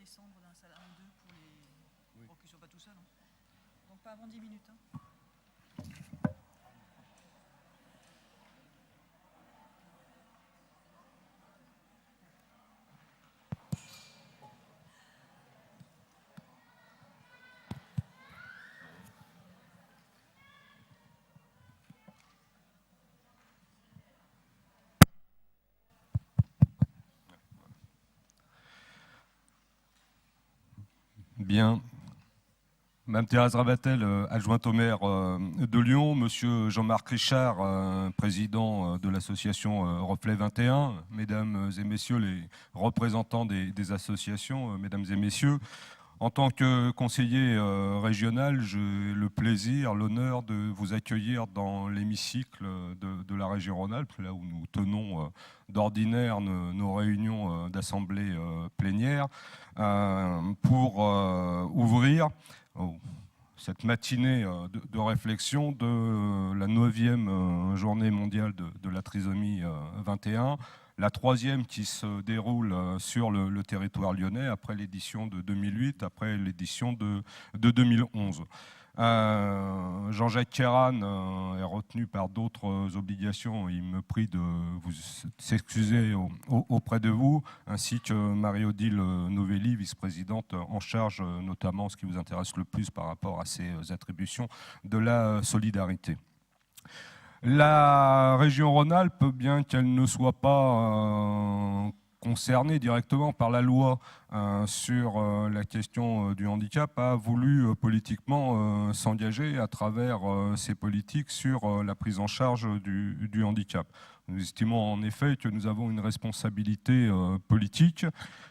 descendre d'un salon ou deux pour qu'ils ne soient pas tout seuls. Hein. Donc pas avant 10 minutes. Hein. Bien. Mme Thérèse Rabatel, adjointe au maire de Lyon, Monsieur Jean-Marc Richard, président de l'association Reflet 21, Mesdames et Messieurs les représentants des associations, Mesdames et Messieurs, en tant que conseiller régional, j'ai le plaisir, l'honneur de vous accueillir dans l'hémicycle de la région Rhône-Alpes, là où nous tenons d'ordinaire nos réunions d'assemblée plénière, pour ouvrir cette matinée de réflexion de la 9e journée mondiale de la trisomie 21, la 3e qui se déroule sur le territoire lyonnais après l'édition de 2008, après l'édition de 2011. Jean-Jacques Kéran est retenu par d'autres obligations. Il me prie de vous s'excuser auprès de vous, ainsi que Marie-Odile Novelli, vice-présidente en charge notamment, ce qui vous intéresse le plus par rapport à ces attributions, de la solidarité. La région Rhône-Alpes, bien qu'elle ne soit pas concernée directement par la loi sur la question du handicap, a voulu politiquement s'engager à travers ses politiques sur la prise en charge du handicap. Nous estimons en effet que nous avons une responsabilité politique.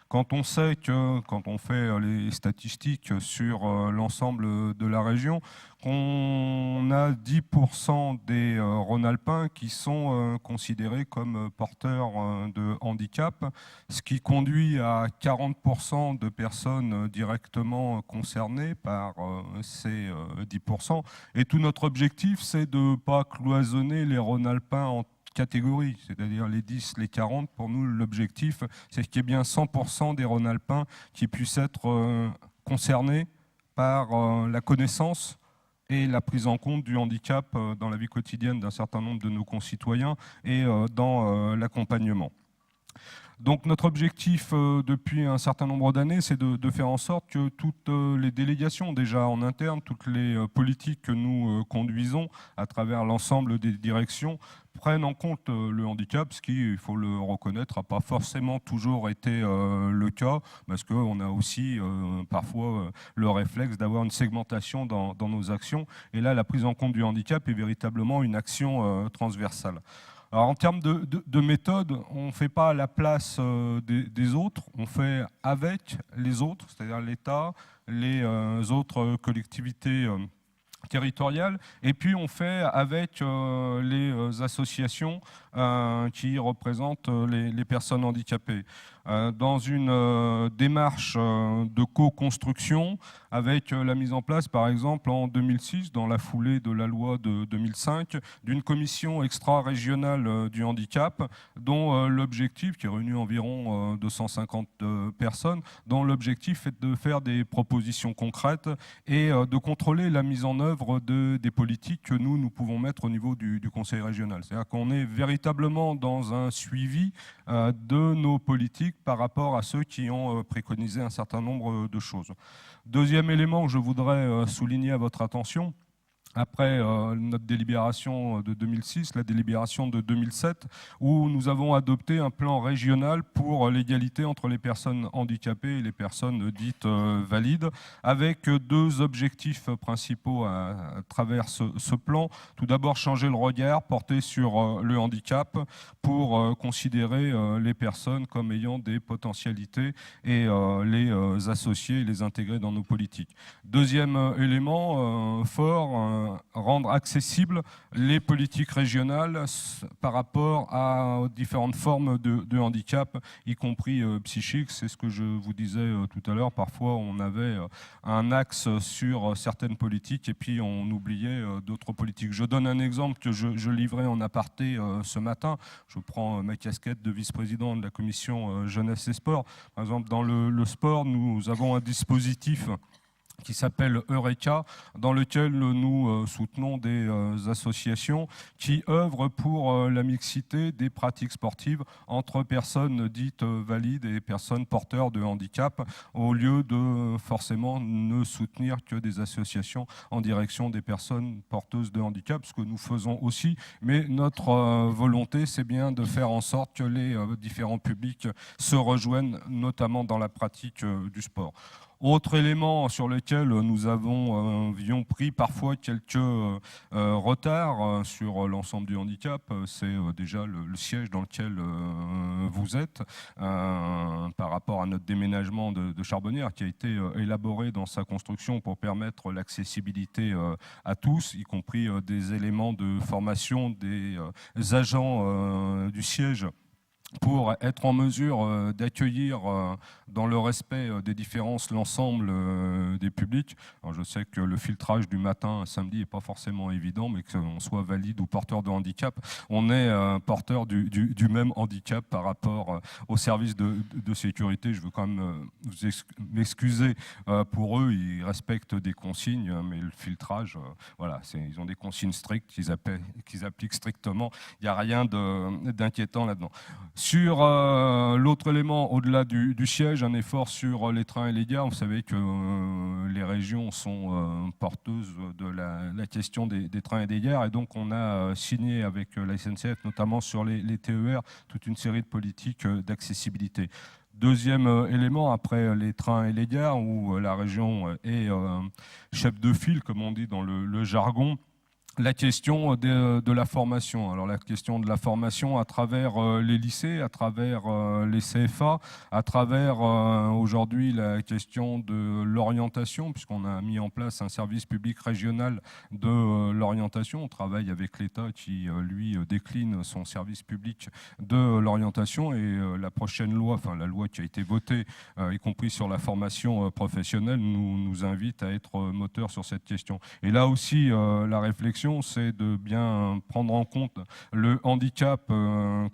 Quand on sait que, quand on fait les statistiques sur l'ensemble de la région, qu'on a 10% des Rhône-Alpins qui sont considérés comme porteurs de handicap, ce qui conduit à 40% de personnes directement concernées par ces 10%. Et tout notre objectif, c'est de ne pas cloisonner les Rhône-Alpins en catégories, c'est-à-dire les 10, les 40. Pour nous, l'objectif, c'est qu'il y ait bien 100% des Rhône-Alpins qui puissent être concernés par la connaissance et la prise en compte du handicap dans la vie quotidienne d'un certain nombre de nos concitoyens et dans l'accompagnement. Donc notre objectif depuis un certain nombre d'années, c'est de faire en sorte que toutes les délégations déjà en interne, toutes les politiques que nous conduisons à travers l'ensemble des directions prennent en compte le handicap, ce qui, il faut le reconnaître, n'a pas forcément toujours été le cas, parce qu'on a aussi parfois le réflexe d'avoir une segmentation dans nos actions. Et là, la prise en compte du handicap est véritablement une action transversale. Alors, en termes de méthode, on ne fait pas à la place des autres, on fait avec les autres, c'est-à-dire l'État, les autres collectivités territoriales, et puis on fait avec les associations qui représentent les personnes handicapées. Dans une démarche de co-construction avec la mise en place, par exemple, en 2006, dans la foulée de la loi de 2005, d'une commission extra-régionale du handicap, dont l'objectif, qui réunit environ 250 personnes, dont l'objectif est de faire des propositions concrètes et de contrôler la mise en œuvre des politiques que nous pouvons mettre au niveau du Conseil régional. C'est-à-dire qu'on est véritablement dans un suivi de nos politiques par rapport à ceux qui ont préconisé un certain nombre de choses. Deuxième élément que je voudrais souligner à votre attention, après notre délibération de 2006, la délibération de 2007, où nous avons adopté un plan régional pour l'égalité entre les personnes handicapées et les personnes dites valides, avec deux objectifs principaux à travers ce plan. Tout d'abord, changer le regard porté sur le handicap pour considérer les personnes comme ayant des potentialités et les associer et les intégrer dans nos politiques. Deuxième élément fort, rendre accessibles les politiques régionales par rapport aux différentes formes de handicap, y compris psychique. C'est ce que je vous disais tout à l'heure. Parfois, on avait un axe sur certaines politiques et puis on oubliait d'autres politiques. Je donne un exemple que je livrais en aparté ce matin. Je prends ma casquette de vice-président de la commission jeunesse et sport. Par exemple, dans le sport, nous avons un dispositif qui s'appelle Eureka, dans lequel nous soutenons des associations qui œuvrent pour la mixité des pratiques sportives entre personnes dites valides et personnes porteurs de handicap, au lieu de forcément ne soutenir que des associations en direction des personnes porteuses de handicap, ce que nous faisons aussi. Mais notre volonté, c'est bien de faire en sorte que les différents publics se rejoignent, notamment dans la pratique du sport. Autre élément sur lequel nous avions pris parfois quelques retards sur l'ensemble du handicap, c'est déjà le siège dans lequel vous êtes, par rapport à notre déménagement de Charbonnières, qui a été élaboré dans sa construction pour permettre l'accessibilité à tous, y compris des éléments de formation des agents du siège, pour être en mesure d'accueillir dans le respect des différences l'ensemble des publics. Alors je sais que le filtrage du matin samedi n'est pas forcément évident, mais qu'on soit valide ou porteur de handicap, on est porteur du même handicap par rapport aux services de sécurité. Je veux quand même m'excuser pour eux, ils respectent des consignes, mais le filtrage, voilà, ils ont des consignes strictes qu'ils appliquent strictement. Il n'y a rien d'inquiétant là-dedans. Sur l'autre élément, au-delà du siège, un effort sur les trains et les gares. Vous savez que les régions sont porteuses de la question des trains et des gares, et donc on a signé avec la SNCF, notamment sur les TER, toute une série de politiques d'accessibilité. Deuxième élément, après les trains et les gares, où la région est chef de file, comme on dit dans le jargon, la question de la formation. Alors la question de la formation à travers les lycées, à travers les CFA, à travers aujourd'hui la question de l'orientation, puisqu'on a mis en place un service public régional de l'orientation. On travaille avec l'État qui, lui, décline son service public de l'orientation, et la prochaine loi, enfin la loi qui a été votée, y compris sur la formation professionnelle, nous invite à être moteur sur cette question. Et là aussi, la réflexion, c'est de bien prendre en compte le handicap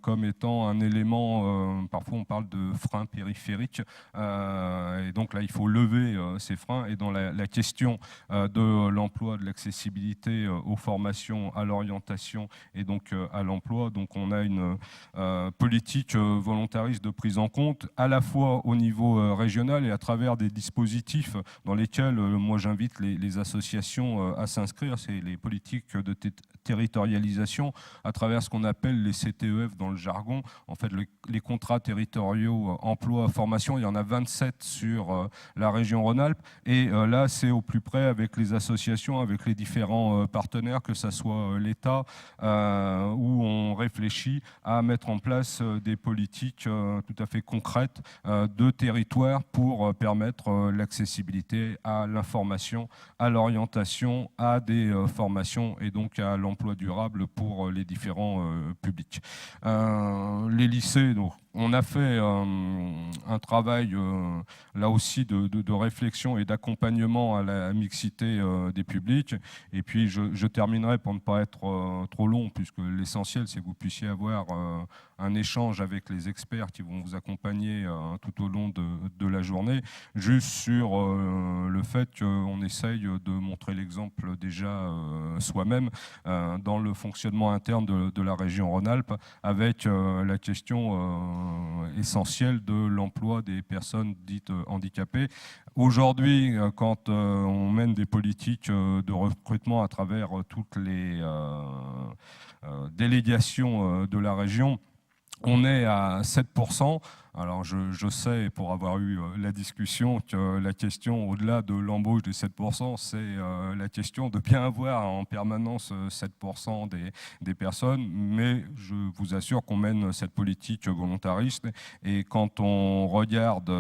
comme étant un élément, parfois on parle de frein périphérique, et donc là il faut lever ces freins, et dans la question de l'emploi, de l'accessibilité aux formations, à l'orientation et donc à l'emploi, donc on a une politique volontariste de prise en compte à la fois au niveau régional et à travers des dispositifs dans lesquels moi j'invite les associations à s'inscrire. C'est les politiques de territorialisation à travers ce qu'on appelle les CTEF dans le jargon. En fait, les contrats territoriaux emploi, formation, il y en a 27 sur la région Rhône-Alpes. Et là, c'est au plus près avec les associations, avec les différents partenaires, que ce soit l'État, où on réfléchit à mettre en place des politiques tout à fait concrètes de territoire pour permettre l'accessibilité à l'information, à l'orientation, à des formations et donc à l'emploi durable pour les différents publics. Les lycées, donc, on a fait un travail là aussi de réflexion et d'accompagnement à la mixité des publics. Et puis je terminerai pour ne pas être trop long, puisque l'essentiel c'est que vous puissiez avoir un échange avec les experts qui vont vous accompagner tout au long de la journée, juste sur le fait qu'on essaye de montrer l'exemple déjà soi-même dans le fonctionnement interne de la région Rhône-Alpes, avec la question essentielle de l'emploi des personnes dites handicapées. Aujourd'hui, quand on mène des politiques de recrutement à travers toutes les délégations de la région, on est à 7%. Alors je sais, pour avoir eu la discussion, que la question au-delà de l'embauche des 7%, c'est la question de bien avoir en permanence 7% des personnes, mais je vous assure qu'on mène cette politique volontariste, et quand on regarde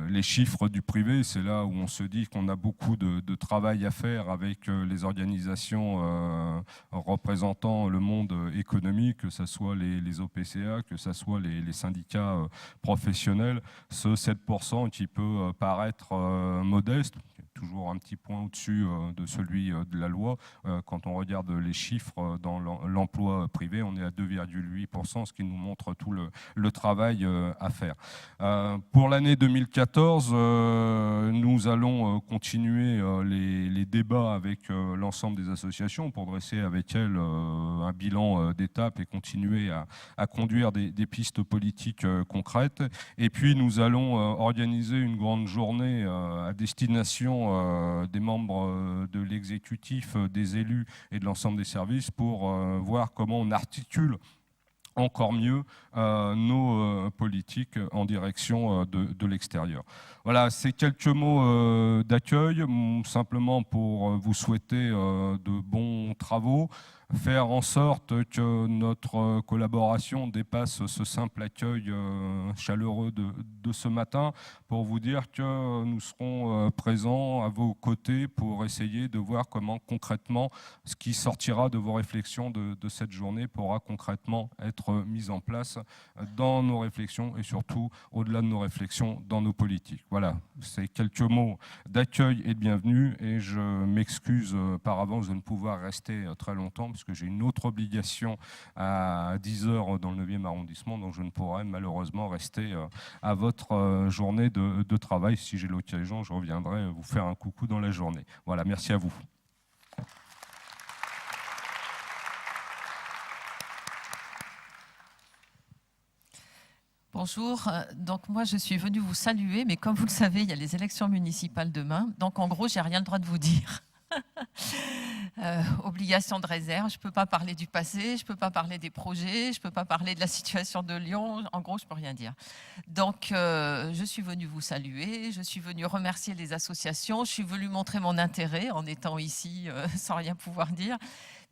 les chiffres du privé, c'est là où on se dit qu'on a beaucoup de travail à faire avec les organisations représentant le monde économique, que ce soit les OPCA, que ce soit les syndicats professionnels. Ce 7% qui peut paraître modeste, toujours un petit point au-dessus de celui de la loi. Quand on regarde les chiffres dans l'emploi privé, on est à 2,8%, ce qui nous montre tout le travail à faire. Pour l'année 2014, nous allons continuer les débats avec l'ensemble des associations pour dresser avec elles un bilan d'étape et continuer à conduire des pistes politiques concrètes. Et puis nous allons organiser une grande journée à destination des membres de l'exécutif, des élus et de l'ensemble des services pour voir comment on articule encore mieux nos politiques en direction de l'extérieur. Voilà, c'est quelques mots d'accueil, simplement pour vous souhaiter de bons travaux, faire en sorte que notre collaboration dépasse ce simple accueil chaleureux de ce matin, pour vous dire que nous serons présents à vos côtés pour essayer de voir comment concrètement ce qui sortira de vos réflexions de cette journée pourra concrètement être mis en place dans nos réflexions et surtout au-delà de nos réflexions dans nos politiques. Voilà, c'est quelques mots d'accueil et de bienvenue, et je m'excuse par avance de ne pouvoir rester très longtemps parce que j'ai une autre obligation à 10h dans le 9e arrondissement, donc je ne pourrai malheureusement rester à votre journée de travail. Si j'ai l'occasion, je reviendrai vous faire un coucou dans la journée. Voilà, merci à vous. Bonjour, donc moi je suis venue vous saluer, mais comme vous le savez, il y a les élections municipales demain, donc en gros, j'ai rien le droit de vous dire. Obligation de réserve, je ne peux pas parler du passé, je ne peux pas parler des projets, je ne peux pas parler de la situation de Lyon, en gros je ne peux rien dire. Donc je suis venue vous saluer, je suis venue remercier les associations, je suis venue montrer mon intérêt en étant ici sans rien pouvoir dire,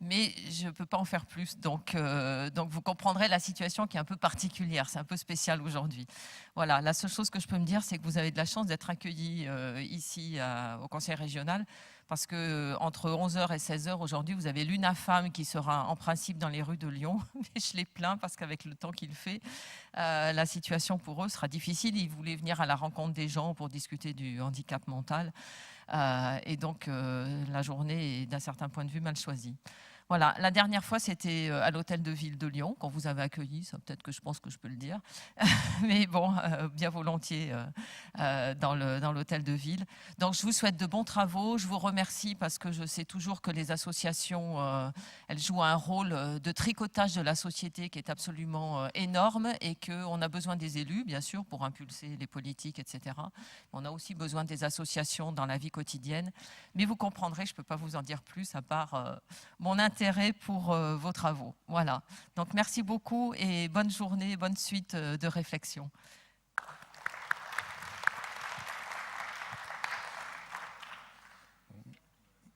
mais je ne peux pas en faire plus. Donc vous comprendrez la situation qui est un peu particulière, c'est un peu spécial aujourd'hui. Voilà, la seule chose que je peux me dire, c'est que vous avez de la chance d'être accueillis ici au Conseil régional, parce qu'entre 11h et 16h aujourd'hui, vous avez l'UNAFAM qui sera en principe dans les rues de Lyon. Mais je les plains parce qu'avec le temps qu'il fait, la situation pour eux sera difficile. Ils voulaient venir à la rencontre des gens pour discuter du handicap mental. Et donc, la journée est d'un certain point de vue mal choisie. Voilà, la dernière fois, c'était à l'hôtel de ville de Lyon, quand vous avez accueilli, ça peut-être que je pense que je peux le dire, mais bon, bien volontiers dans l'hôtel de ville. Donc, je vous souhaite de bons travaux, je vous remercie parce que je sais toujours que les associations, elles jouent un rôle de tricotage de la société qui est absolument énorme et qu'on a besoin des élus, bien sûr, pour impulser les politiques, etc. On a aussi besoin des associations dans la vie quotidienne, mais vous comprendrez, je ne peux pas vous en dire plus à part mon intérêt pour vos travaux. Voilà. Donc merci beaucoup et bonne journée, bonne suite de réflexion.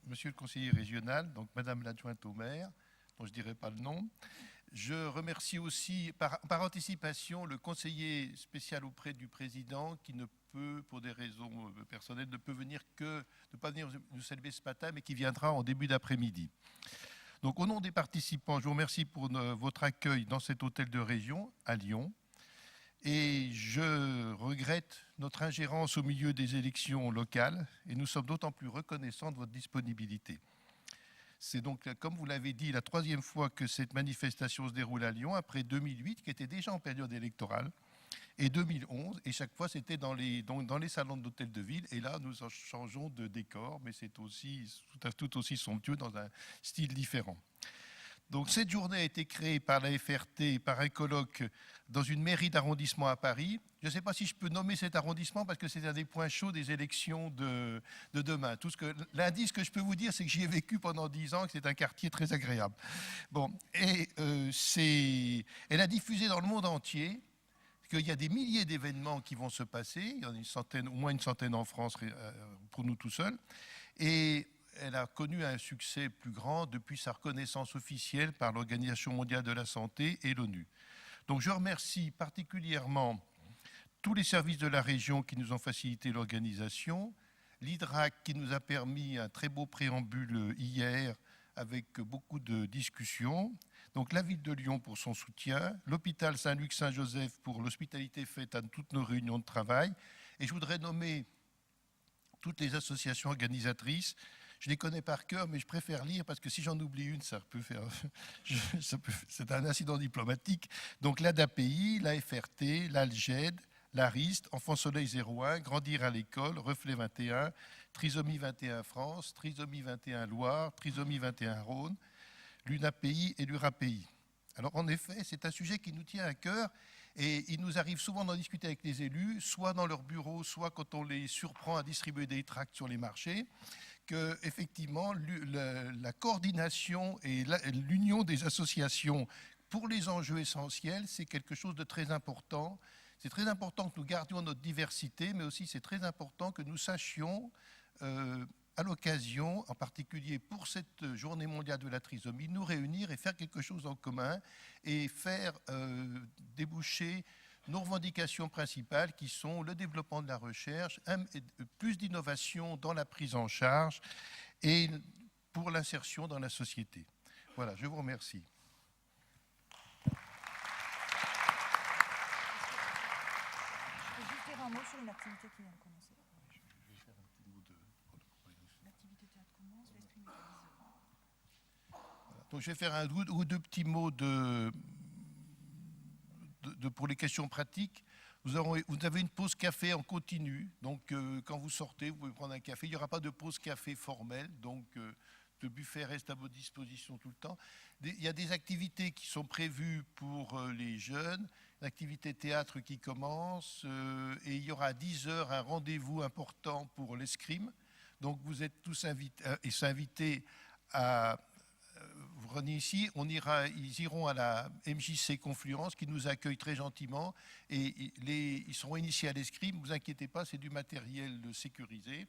Monsieur le conseiller régional, donc Madame l'adjointe au maire, dont je ne dirai pas le nom, je remercie aussi par anticipation le conseiller spécial auprès du président qui ne peut, pour des raisons personnelles, ne peut pas venir nous saluer ce matin, mais qui viendra en début d'après-midi. Donc, au nom des participants, je vous remercie pour votre accueil dans cet hôtel de région à Lyon. Et je regrette notre ingérence au milieu des élections locales et nous sommes d'autant plus reconnaissants de votre disponibilité. C'est donc, comme vous l'avez dit, la 3e fois que cette manifestation se déroule à Lyon, après 2008, qui était déjà en période électorale, et 2011, et chaque fois c'était dans les salons de l'hôtel de ville, et là nous changeons de décor, mais c'est tout aussi somptueux dans un style différent. Donc cette journée a été créée par la FRT, par un colloque dans une mairie d'arrondissement à Paris. Je ne sais pas si je peux nommer cet arrondissement parce que c'est un des points chauds des élections de demain. L'indice que je peux vous dire, c'est que j'y ai vécu pendant 10 ans et que c'est un quartier très agréable. Bon, et elle a diffusé dans le monde entier qu'il y a des milliers d'événements qui vont se passer, il y en a au moins une centaine en France pour nous tout seuls, et elle a connu un succès plus grand depuis sa reconnaissance officielle par l'Organisation mondiale de la santé et l'ONU. Donc je remercie particulièrement tous les services de la région qui nous ont facilité l'organisation, l'IDRAC qui nous a permis un très beau préambule hier avec beaucoup de discussions, donc la ville de Lyon pour son soutien, l'hôpital Saint-Luc-Saint-Joseph pour l'hospitalité faite à toutes nos réunions de travail, et je voudrais nommer toutes les associations organisatrices. Je les connais par cœur, mais je préfère lire parce que si j'en oublie une, ça peut faire. C'est un incident diplomatique. Donc l'ADAPI, la FRT, l'ALGED, l'ARIST, Enfants Soleil 01, Grandir à l'école, Reflet 21, Trisomie 21 France, Trisomie 21 Loire, Trisomie 21 Rhône, l'UNAPI et l'URAPI. Alors en effet, c'est un sujet qui nous tient à cœur et il nous arrive souvent d'en discuter avec les élus, soit dans leur bureau, soit quand on les surprend à distribuer des tracts sur les marchés, que effectivement la coordination et l'union des associations pour les enjeux essentiels, c'est quelque chose de très important. C'est très important que nous gardions notre diversité, mais aussi c'est très important que nous sachions, à l'occasion, en particulier pour cette journée mondiale de la trisomie, nous réunir et faire quelque chose en commun et faire déboucher nos revendications principales qui sont le développement de la recherche, plus d'innovation dans la prise en charge et pour l'insertion dans la société. Voilà, je vous remercie. Un mot sur une activité qui vient de commencer. Je vais faire un petit mot de... L'activité théâtre commence, l'esprit Voilà. Donc je vais faire un ou deux petits mots pour les questions pratiques. Vous avez une pause café en continu. Donc quand vous sortez, vous pouvez prendre un café. Il n'y aura pas de pause café formelle. Donc le buffet reste à votre disposition tout le temps. Il y a des activités qui sont prévues pour les jeunes. L'activité théâtre qui commence et il y aura à 10h un rendez-vous important pour l'escrime. Donc vous êtes tous invités à vous rendre ici. Ils iront à la MJC Confluence qui nous accueille très gentiment et ils seront initiés à l'escrime. Ne vous inquiétez pas, c'est du matériel sécurisé.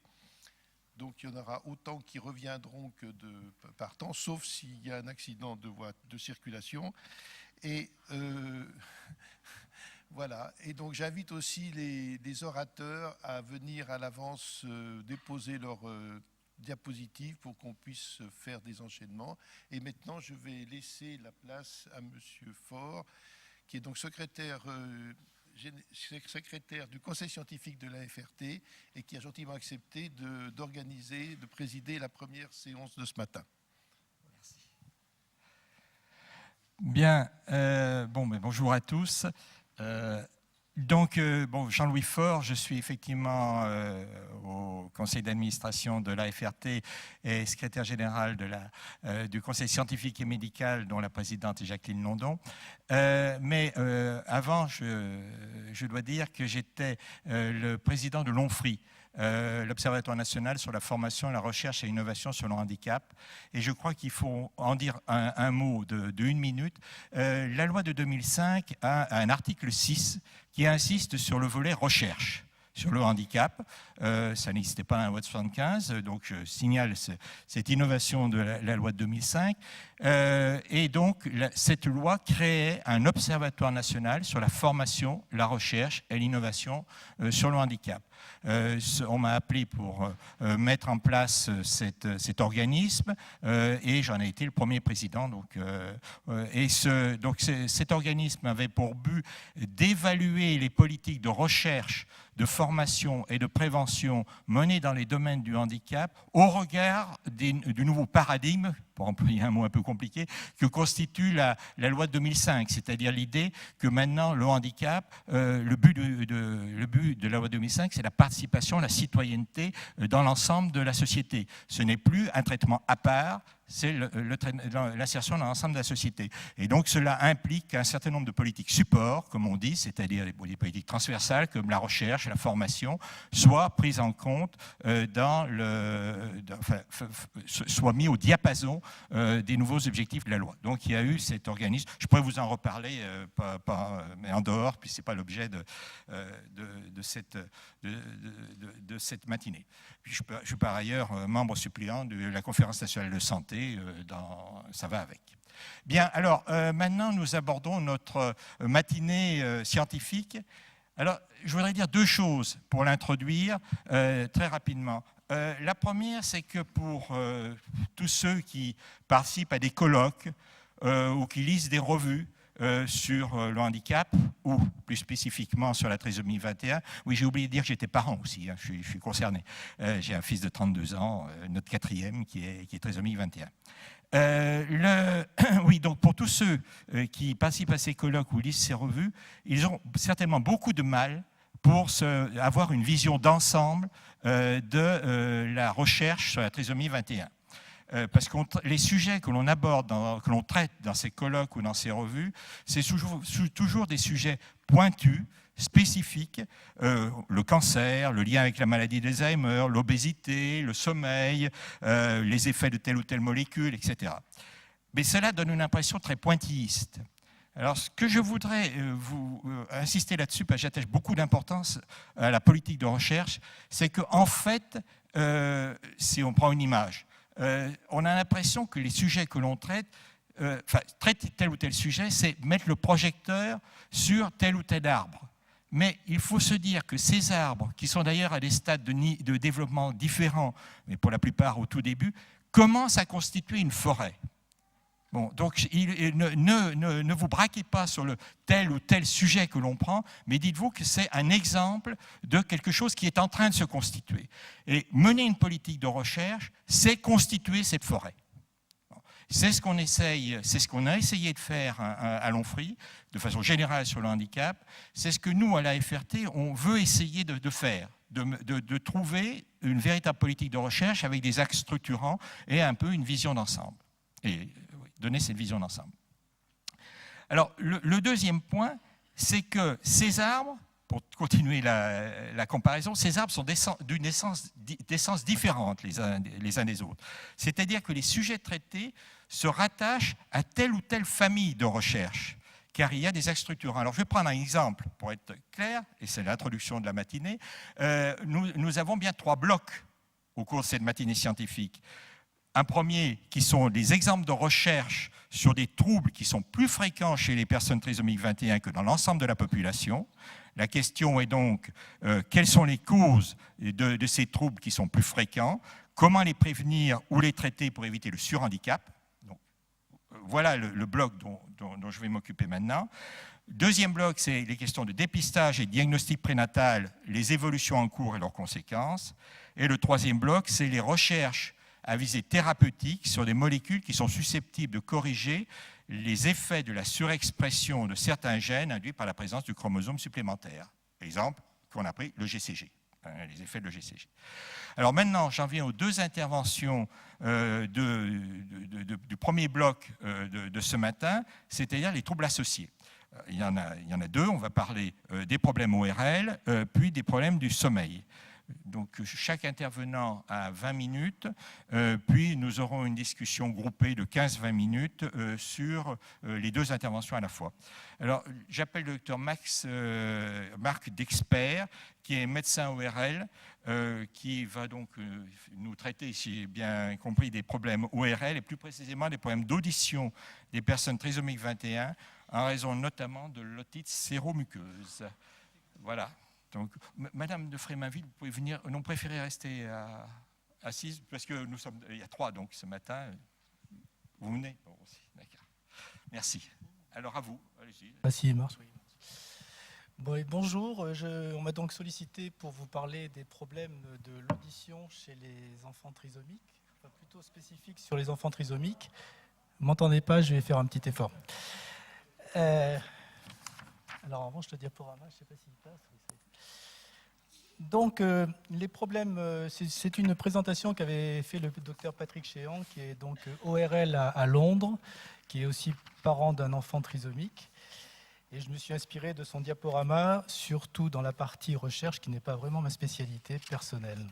Donc il y en aura autant qui reviendront que de partants, sauf s'il y a un accident de circulation. Et voilà. Et donc j'invite aussi les orateurs à venir à l'avance déposer leurs diapositives pour qu'on puisse faire des enchaînements. Et maintenant, je vais laisser la place à Monsieur Faure, qui est donc secrétaire du conseil scientifique de la FRT et qui a gentiment accepté de présider la première séance de ce matin. Merci. Bien, bonjour à tous. Jean-Louis Faure, je suis effectivement au conseil d'administration de l'AFRT et secrétaire général du conseil scientifique et médical dont la présidente est Jacqueline London. Avant, je dois dire que j'étais le président de l'ONFRI, l'Observatoire national sur la formation, la recherche et l'innovation sur le handicap. Et je crois qu'il faut en dire un mot de 1 minute. La loi de 2005 a un article 6 qui insiste sur le volet recherche sur le handicap. Ça n'existait pas dans la loi de 1975, donc je signale cette innovation de la loi de 2005. Et donc, cette loi créait un observatoire national sur la formation, la recherche et l'innovation sur le handicap. On m'a appelé pour mettre en place cet organisme et j'en ai été le premier président. Cet organisme avait pour but d'évaluer les politiques de recherche, de formation et de prévention menées dans les domaines du handicap au regard du nouveau paradigme, pour employer un mot un peu compliqué, que constitue la loi de 2005, c'est-à-dire l'idée que maintenant le handicap, le but de la loi de 2005, c'est la participation, la citoyenneté dans l'ensemble de la société. Ce n'est plus un traitement à part, c'est l'insertion dans l'ensemble de la société. Et donc cela implique un certain nombre de politiques support, comme on dit, c'est-à-dire des politiques transversales comme la recherche, la formation, soient prises en compte soient mis au diapason des nouveaux objectifs de la loi. Donc il y a eu cet organisme, je pourrais vous en reparler, mais en dehors, puis ce n'est pas l'objet de cette matinée. Puis je suis par ailleurs membre suppléant de la Conférence nationale de santé, ça va avec. Bien, alors maintenant nous abordons notre matinée scientifique. Alors je voudrais dire deux choses pour l'introduire très rapidement. La première, c'est que pour tous ceux qui participent à des colloques ou qui lisent des revues sur le handicap, ou plus spécifiquement sur la trisomie 21. Oui, j'ai oublié de dire que j'étais parent aussi, hein, je suis concerné. J'ai un fils de 32 ans, notre quatrième, qui est trisomie 21. Oui, donc pour tous ceux qui participent à ces colloques ou lisent ces revues, ils ont certainement beaucoup de mal pour avoir une vision d'ensemble de la recherche sur la trisomie 21. Parce que les sujets que l'on aborde, que l'on traite dans ces colloques ou dans ces revues, c'est toujours des sujets pointus, spécifiques, le cancer, le lien avec la maladie d'Alzheimer, l'obésité, le sommeil, les effets de telle ou telle molécule, etc. Mais cela donne une impression très pointilliste. Alors, ce que je voudrais insister là-dessus, parce que j'attache beaucoup d'importance à la politique de recherche, c'est qu'en fait, si on prend une image, on a l'impression que les sujets que l'on traite, traiter tel ou tel sujet, c'est mettre le projecteur sur tel ou tel arbre. Mais il faut se dire que ces arbres, qui sont d'ailleurs à des stades de développement différents, mais pour la plupart au tout début, commencent à constituer une forêt. Bon, donc ne vous braquez pas sur le tel ou tel sujet que l'on prend, mais dites-vous que c'est un exemple de quelque chose qui est en train de se constituer. Et mener une politique de recherche, c'est constituer cette forêt. C'est ce qu'on a essayé de faire à l'ONFRI, de façon générale sur le handicap. C'est ce que nous, à la FRT, on veut essayer de faire, de trouver une véritable politique de recherche avec des axes structurants et un peu une vision d'ensemble. Et donner cette vision d'ensemble. Alors, le deuxième point, c'est que ces arbres, pour continuer la comparaison, ces arbres sont d'une essence différente les uns des autres. C'est-à-dire que les sujets traités se rattachent à telle ou telle famille de recherche, car il y a des axes structurants. Alors, je vais prendre un exemple pour être clair, et c'est l'introduction de la matinée. Nous avons bien 3 blocs au cours de cette matinée scientifique. Un premier qui sont des exemples de recherche sur des troubles qui sont plus fréquents chez les personnes trisomiques 21 que dans l'ensemble de la population. La question est donc, quelles sont les causes de ces troubles qui sont plus fréquents? Comment les prévenir ou les traiter pour éviter le surhandicap? Donc, voilà le bloc dont je vais m'occuper maintenant. Deuxième bloc, c'est les questions de dépistage et diagnostic prénatal, les évolutions en cours et leurs conséquences. Et le troisième bloc, c'est les recherches à visée thérapeutique sur des molécules qui sont susceptibles de corriger les effets de la surexpression de certains gènes induits par la présence du chromosome supplémentaire. Exemple qu'on a pris le GCG, les effets de GCG. Alors maintenant, j'en viens aux 2 interventions du premier bloc de ce matin, c'est-à-dire les troubles associés. Il y en a 2, on va parler des problèmes ORL, puis des problèmes du sommeil. Donc chaque intervenant a 20 minutes, puis nous aurons une discussion groupée de 15-20 minutes sur les 2 interventions à la fois. Alors j'appelle le docteur Marc Dexpert, qui est médecin ORL, qui va donc nous traiter, si j'ai bien compris, des problèmes ORL et plus précisément des problèmes d'audition des personnes trisomiques 21 en raison notamment de l'otite séromuqueuse. Voilà. Donc, Madame de Fréminville, vous pouvez venir. Non, préférez rester assise parce que il y a 3 donc ce matin. Vous venez bon, aussi, d'accord. Merci. Alors à vous. Allez-y. Merci, Mars. Oui. Bon, et bonjour. On m'a donc sollicité pour vous parler des problèmes de l'audition chez les enfants trisomiques, enfin, plutôt spécifique sur les enfants trisomiques. Vous m'entendez pas? Je vais faire un petit effort. Alors avant, je te diaporama, je ne sais pas s'il passe. Donc, les problèmes, c'est une présentation qu'avait fait le docteur Patrick Chéan, qui est donc ORL à Londres, qui est aussi parent d'un enfant trisomique. Et je me suis inspiré de son diaporama, surtout dans la partie recherche, qui n'est pas vraiment ma spécialité personnelle.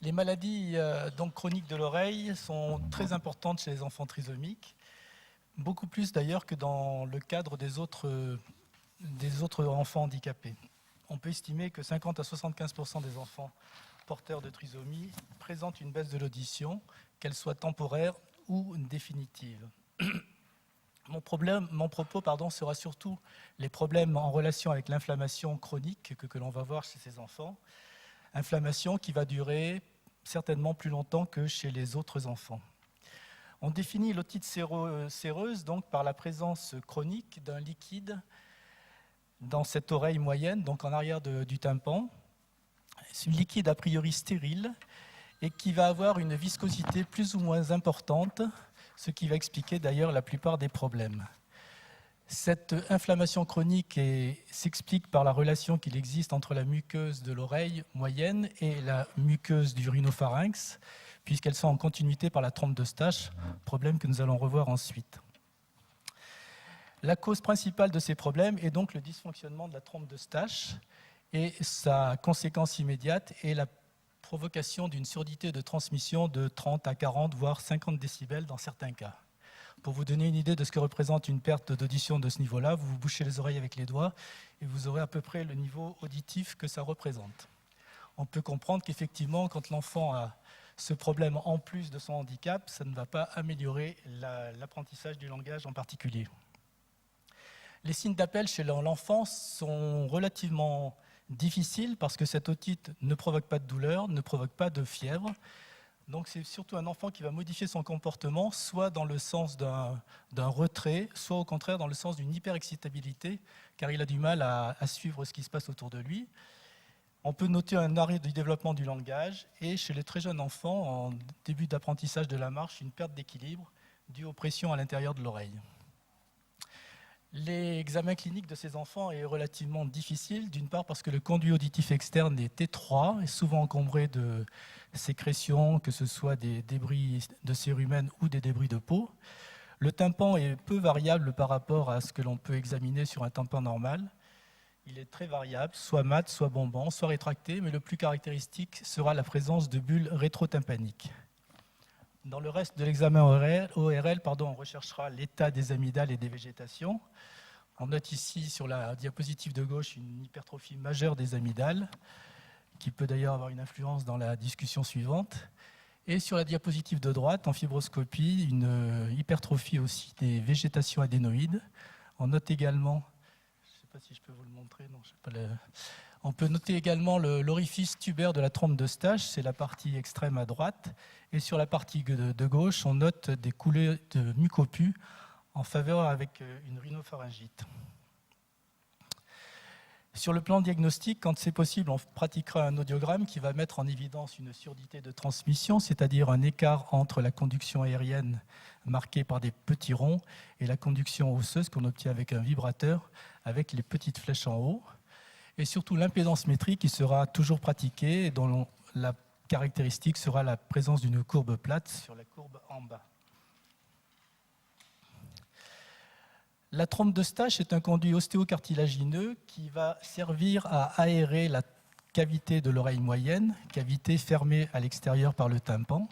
Les maladies donc chroniques de l'oreille sont très importantes chez les enfants trisomiques, beaucoup plus d'ailleurs que dans le cadre des autres enfants handicapés. On peut estimer que 50 à 75% des enfants porteurs de trisomie présentent une baisse de l'audition, qu'elle soit temporaire ou définitive. Mon propos sera surtout les problèmes en relation avec l'inflammation chronique que l'on va voir chez ces enfants. Inflammation qui va durer certainement plus longtemps que chez les autres enfants. On définit l'otite séreuse donc par la présence chronique d'un liquide dans cette oreille moyenne, donc en arrière du tympan. C'est un liquide a priori stérile et qui va avoir une viscosité plus ou moins importante, ce qui va expliquer d'ailleurs la plupart des problèmes. Cette inflammation chronique s'explique par la relation qu'il existe entre la muqueuse de l'oreille moyenne et la muqueuse du rhinopharynx, puisqu'elles sont en continuité par la trompe d'Eustache, problème que nous allons revoir ensuite. La cause principale de ces problèmes est donc le dysfonctionnement de la trompe d'Eustache et sa conséquence immédiate est la provocation d'une surdité de transmission de 30 à 40, voire 50 décibels dans certains cas. Pour vous donner une idée de ce que représente une perte d'audition de ce niveau-là, vous vous bouchez les oreilles avec les doigts et vous aurez à peu près le niveau auditif que ça représente. On peut comprendre qu'effectivement, quand l'enfant a ce problème en plus de son handicap, ça ne va pas améliorer l'apprentissage du langage en particulier. Les signes d'appel chez l'enfant sont relativement difficiles parce que cette otite ne provoque pas de douleur, ne provoque pas de fièvre. Donc c'est surtout un enfant qui va modifier son comportement, soit dans le sens d'un retrait, soit au contraire dans le sens d'une hyperexcitabilité, car il a du mal à suivre ce qui se passe autour de lui. On peut noter un arrêt du développement du langage et chez les très jeunes enfants, en début d'apprentissage de la marche, une perte d'équilibre due aux pressions à l'intérieur de l'oreille. L'examen clinique de ces enfants est relativement difficile, d'une part parce que le conduit auditif externe est étroit et souvent encombré de sécrétions, que ce soit des débris de cérumen ou des débris de peau. Le tympan est peu variable par rapport à ce que l'on peut examiner sur un tympan normal. Il est très variable, soit mat, soit bombant, soit rétracté, mais le plus caractéristique sera la présence de bulles rétrotympaniques. Dans le reste de l'examen ORL, on recherchera l'état des amygdales et des végétations. On note ici sur la diapositive de gauche une hypertrophie majeure des amygdales, qui peut d'ailleurs avoir une influence dans la discussion suivante. Et sur la diapositive de droite, en fibroscopie, une hypertrophie aussi des végétations adénoïdes. On note également, je ne sais pas si je peux vous le montrer, non, je sais pas on peut noter également l'orifice tubaire de la trompe d'Eustache, c'est la partie extrême à droite. Et sur la partie de gauche, on note des coulées de mucopus en faveur avec une rhinopharyngite. Sur le plan diagnostique, quand c'est possible, on pratiquera un audiogramme qui va mettre en évidence une surdité de transmission, c'est-à-dire un écart entre la conduction aérienne marquée par des petits ronds et la conduction osseuse qu'on obtient avec un vibrateur avec les petites flèches en haut. Et surtout l'impédance métrique qui sera toujours pratiquée et dont la caractéristique sera la présence d'une courbe plate sur la courbe en bas. La trompe d'Eustache est un conduit ostéocartilagineux qui va servir à aérer la cavité de l'oreille moyenne, cavité fermée à l'extérieur par le tympan,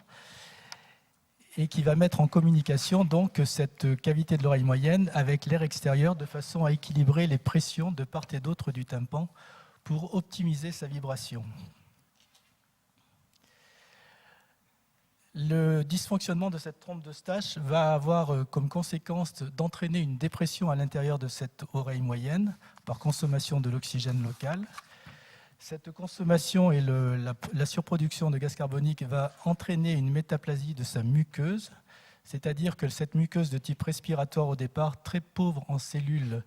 et qui va mettre en communication donc cette cavité de l'oreille moyenne avec l'air extérieur de façon à équilibrer les pressions de part et d'autre du tympan pour optimiser sa vibration. Le dysfonctionnement de cette trompe d'Eustache va avoir comme conséquence d'entraîner une dépression à l'intérieur de cette oreille moyenne par consommation de l'oxygène local. Cette consommation et la surproduction de gaz carbonique va entraîner une métaplasie de sa muqueuse, c'est-à-dire que cette muqueuse de type respiratoire au départ, très pauvre en cellules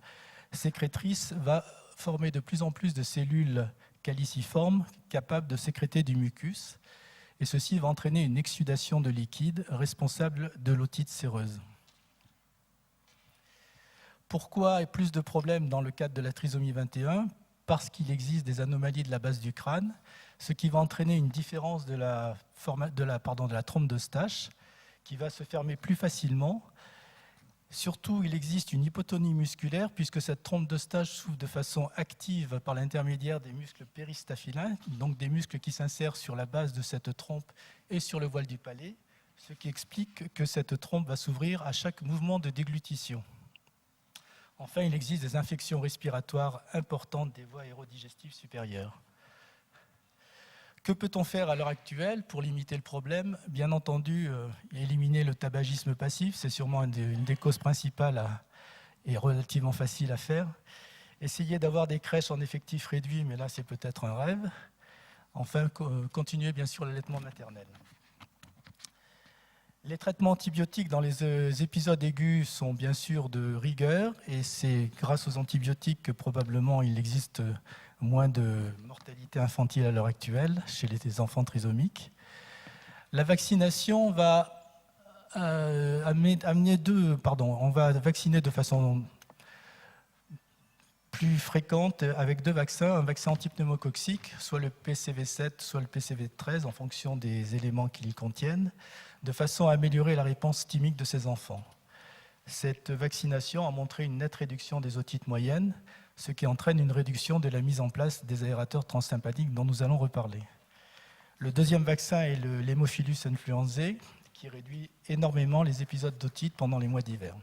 sécrétrices, va former de plus en plus de cellules caliciformes capables de sécréter du mucus. Et ceci va entraîner une exsudation de liquide responsable de l'otite séreuse. Pourquoi plus de problèmes dans le cadre de la trisomie 21 ? parce qu'il existe des anomalies de la base du crâne, ce qui va entraîner une différence de la trompe d'Eustache qui va se fermer plus facilement. Surtout, il existe une hypotonie musculaire puisque cette trompe d'Eustache s'ouvre de façon active par l'intermédiaire des muscles péristaphylins, donc des muscles qui s'insèrent sur la base de cette trompe et sur le voile du palais, ce qui explique que cette trompe va s'ouvrir à chaque mouvement de déglutition. Enfin, il existe des infections respiratoires importantes des voies aérodigestives supérieures. Que peut-on faire à l'heure actuelle pour limiter le problème? Bien entendu, éliminer le tabagisme passif, c'est sûrement une des causes principales et relativement facile à faire. Essayer d'avoir des crèches en effectif réduit, mais là c'est peut-être un rêve. Enfin, continuer bien sûr l'allaitement maternel. Les traitements antibiotiques dans les épisodes aigus sont bien sûr de rigueur et c'est grâce aux antibiotiques que probablement il existe moins de mortalité infantile à l'heure actuelle chez les enfants trisomiques. La vaccination va on va vacciner de façon plus fréquente avec 2 vaccins, un vaccin antipneumococcique, soit le PCV7, soit le PCV13 en fonction des éléments qu'ils contiennent, de façon à améliorer la réponse thymique de ces enfants. Cette vaccination a montré une nette réduction des otites moyennes, ce qui entraîne une réduction de la mise en place des aérateurs transsympathiques dont nous allons reparler. Le deuxième vaccin est l'Haemophilus influenzae, qui réduit énormément les épisodes d'otite pendant les mois d'hiver.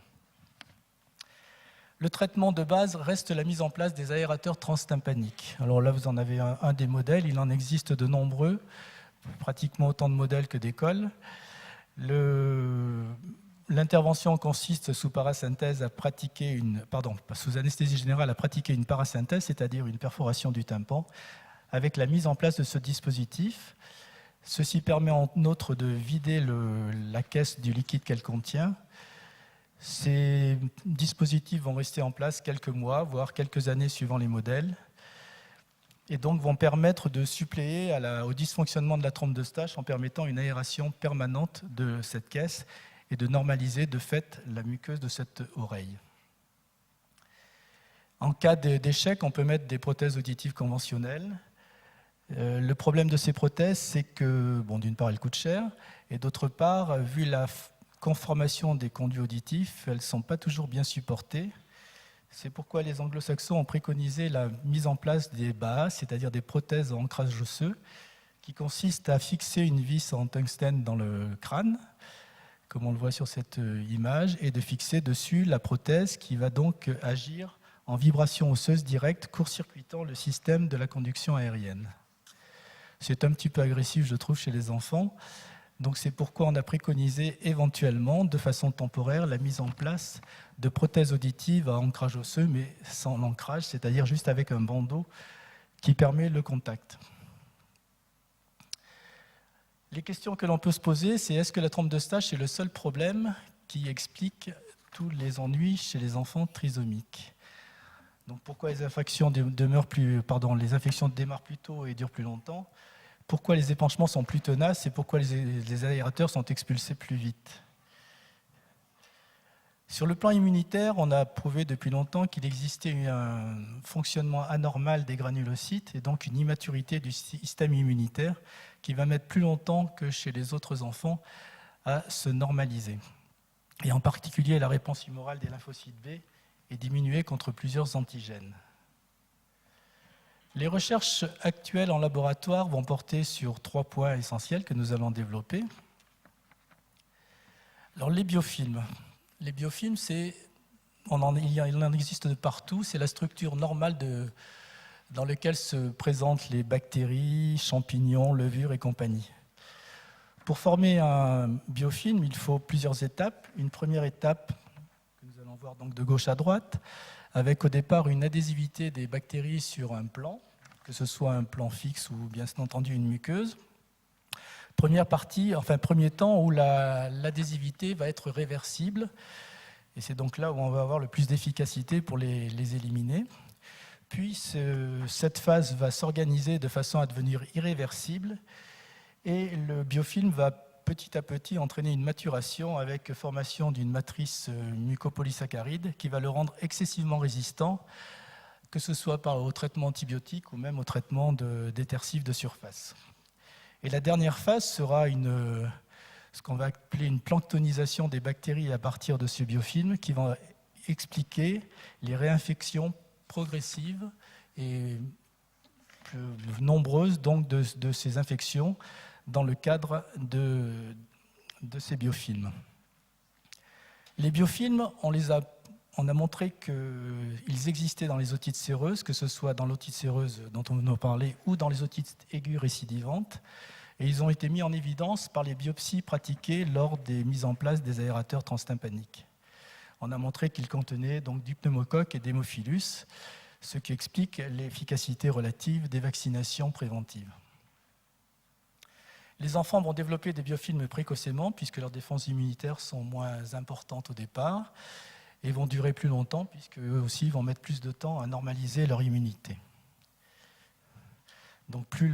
Le traitement de base reste la mise en place des aérateurs transtympaniques. Alors là, vous en avez un des modèles, il en existe de nombreux, pratiquement autant de modèles que d'écoles. L'intervention consiste sous parasynthèse sous anesthésie générale à pratiquer une parasynthèse, c'est-à-dire une perforation du tympan, avec la mise en place de ce dispositif. Ceci permet en outre de vider la caisse du liquide qu'elle contient. Ces dispositifs vont rester en place quelques mois, voire quelques années suivant les modèles, et donc vont permettre de suppléer au dysfonctionnement de la trompe d'Eustache en permettant une aération permanente de cette caisse et de normaliser de fait la muqueuse de cette oreille. En cas d'échec, on peut mettre des prothèses auditives conventionnelles. Le problème de ces prothèses, c'est que, d'une part, elles coûtent cher, et d'autre part, vu la conformation des conduits auditifs, elles ne sont pas toujours bien supportées. C'est pourquoi les anglo-saxons ont préconisé la mise en place des BAA, c'est-à-dire des prothèses en ancrage osseux, qui consistent à fixer une vis en tungstène dans le crâne, comme on le voit sur cette image, et de fixer dessus la prothèse qui va donc agir en vibration osseuse directe, court-circuitant le système de la conduction aérienne. C'est un petit peu agressif, je trouve, chez les enfants. Donc c'est pourquoi on a préconisé éventuellement, de façon temporaire, la mise en place de prothèses auditives à ancrage osseux, mais sans l'ancrage, c'est-à-dire juste avec un bandeau qui permet le contact. Les questions que l'on peut se poser, c'est est-ce que la trompe d'Eustache est le seul problème qui explique tous les ennuis chez les enfants trisomiques? Donc pourquoi les infections démarrent plus tôt et durent plus longtemps? Pourquoi les épanchements sont plus tenaces et pourquoi les aérateurs sont expulsés plus vite? Sur le plan immunitaire, on a prouvé depuis longtemps qu'il existait un fonctionnement anormal des granulocytes et donc une immaturité du système immunitaire qui va mettre plus longtemps que chez les autres enfants à se normaliser. Et en particulier, la réponse humorale des lymphocytes B est diminuée contre plusieurs antigènes. Les recherches actuelles en laboratoire vont porter sur 3 points essentiels que nous allons développer. Alors, les biofilms. Les biofilms, il en existe de partout. C'est la structure normale dans laquelle se présentent les bactéries, champignons, levures et compagnie. Pour former un biofilm, il faut plusieurs étapes. Une première étape, que nous allons voir donc de gauche à droite, avec au départ une adhésivité des bactéries sur un plan, que ce soit un plan fixe ou bien entendu une muqueuse. Premier temps où l'adhésivité va être réversible, et c'est donc là où on va avoir le plus d'efficacité pour les éliminer. Puis cette phase va s'organiser de façon à devenir irréversible, et le biofilm va petit à petit entraîner une maturation avec formation d'une matrice mucopolysaccharide qui va le rendre excessivement résistant, que ce soit au traitement antibiotique ou même au traitement d'étercifs de surface. Et la dernière phase sera ce qu'on va appeler une planctonisation des bactéries à partir de ce biofilm qui va expliquer les réinfections progressives et plus nombreuses donc, de ces infections dans le cadre de ces biofilms. Les biofilms, on a montré qu'ils existaient dans les otites séreuses, que ce soit dans l'otite séreuse dont on nous a parlé ou dans les otites aiguës récidivantes. Et ils ont été mis en évidence par les biopsies pratiquées lors des mises en place des aérateurs transtympaniques. On a montré qu'ils contenaient donc du pneumocoque et d'hémophilus, ce qui explique l'efficacité relative des vaccinations préventives. Les enfants vont développer des biofilms précocement puisque leurs défenses immunitaires sont moins importantes au départ et vont durer plus longtemps puisque eux aussi vont mettre plus de temps à normaliser leur immunité. Donc plus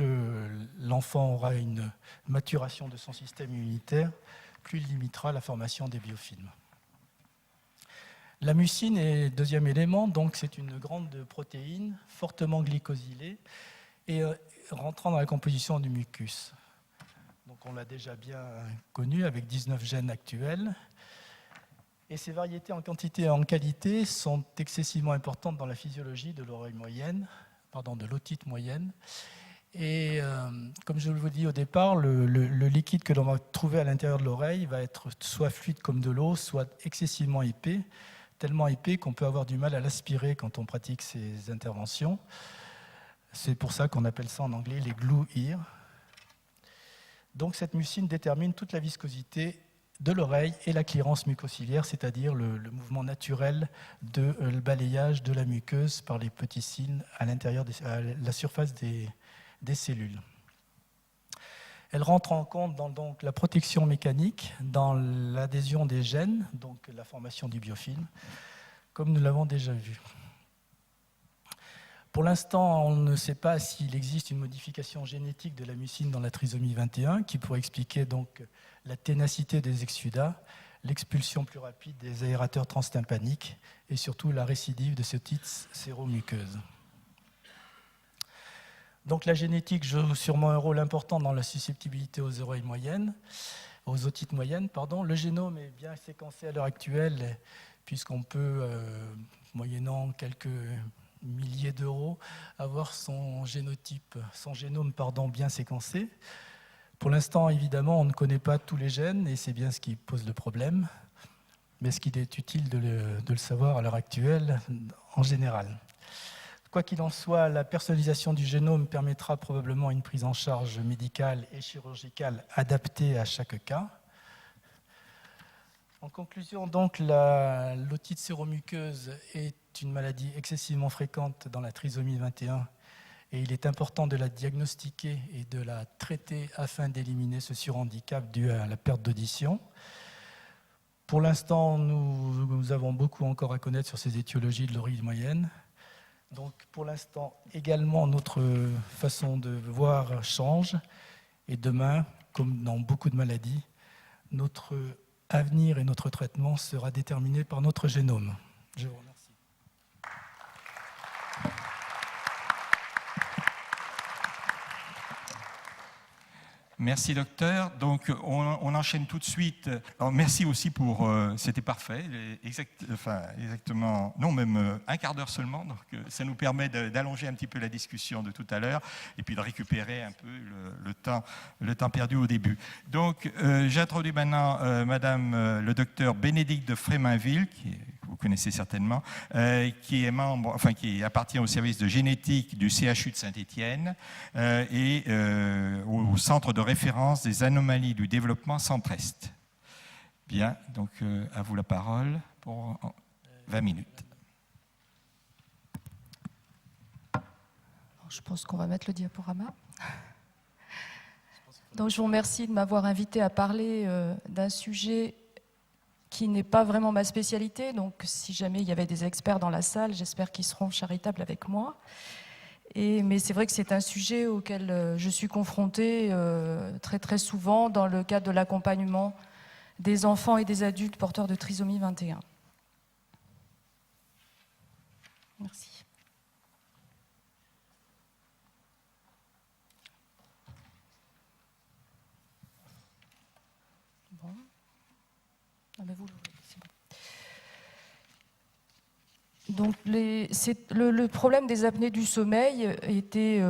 l'enfant aura une maturation de son système immunitaire, plus il limitera la formation des biofilms. La mucine est deuxième élément, donc c'est une grande protéine fortement glycosylée et rentrant dans la composition du mucus. Donc on l'a déjà bien connu avec 19 gènes actuels. Et ces variétés en quantité et en qualité sont excessivement importantes dans la physiologie de l'oreille moyenne, de l'otite moyenne. Et comme je vous dis au départ, le liquide que l'on va trouver à l'intérieur de l'oreille va être soit fluide comme de l'eau, soit excessivement épais, tellement épais qu'on peut avoir du mal à l'aspirer quand on pratique ces interventions. C'est pour ça qu'on appelle ça en anglais les glue ears. Donc cette mucine détermine toute la viscosité de l'oreille et la clearance mucociliaire, c'est-à-dire le mouvement naturel de balayage de la muqueuse par les petits cils à l'intérieur à la surface des cellules. Elle rentre en compte dans donc, la protection mécanique, dans l'adhésion des gènes, donc la formation du biofilm, comme nous l'avons déjà vu. Pour l'instant, on ne sait pas s'il existe une modification génétique de la mucine dans la trisomie 21 qui pourrait expliquer donc la ténacité des exsudats, l'expulsion plus rapide des aérateurs transtympaniques et surtout la récidive de ces otites séromuqueuses. Donc la génétique joue sûrement un rôle important dans la susceptibilité aux oreilles moyennes, aux otites moyennes. Le génome est bien séquencé à l'heure actuelle puisqu'on peut, moyennant quelques milliers d'euros, avoir son génome bien séquencé. Pour l'instant, évidemment, on ne connaît pas tous les gènes et c'est bien ce qui pose le problème. Mais ce qu'il est utile de le savoir à l'heure actuelle en général. Quoi qu'il en soit, la personnalisation du génome permettra probablement une prise en charge médicale et chirurgicale adaptée à chaque cas. En conclusion, donc, l'otite séromuqueuse est une maladie excessivement fréquente dans la trisomie 21 et il est important de la diagnostiquer et de la traiter afin d'éliminer ce surhandicap dû à la perte d'audition. Pour l'instant, nous avons beaucoup encore à connaître sur ces étiologies de l'oreille moyenne. Donc, pour l'instant, également, notre façon de voir change. Et demain, comme dans beaucoup de maladies, notre avenir et notre traitement sera déterminé par notre génome. Je vous remercie. Merci docteur. Donc on enchaîne tout de suite. Alors, merci aussi pour, c'était parfait, exactement, non même un quart d'heure seulement. Donc ça nous permet d'allonger un petit peu la discussion de tout à l'heure et puis de récupérer un peu le temps perdu au début. Donc j'introduis maintenant Madame le docteur Bénédicte de Fréminville, que vous connaissez certainement, qui appartient au service de génétique du CHU de Saint-Étienne et au centre de référence des anomalies du développement centre-est. Bien, donc à vous la parole pour 20 minutes. Je pense qu'on va mettre le diaporama. Donc, je vous remercie de m'avoir invité à parler d'un sujet qui n'est pas vraiment ma spécialité. Donc, si jamais il y avait des experts dans la salle, j'espère qu'ils seront charitables avec moi. Mais c'est vrai que c'est un sujet auquel je suis confrontée très très souvent dans le cadre de l'accompagnement des enfants et des adultes porteurs de trisomie 21. Merci. Ah, mais vous l'ouvrez, c'est bon. Donc, le problème des apnées du sommeil était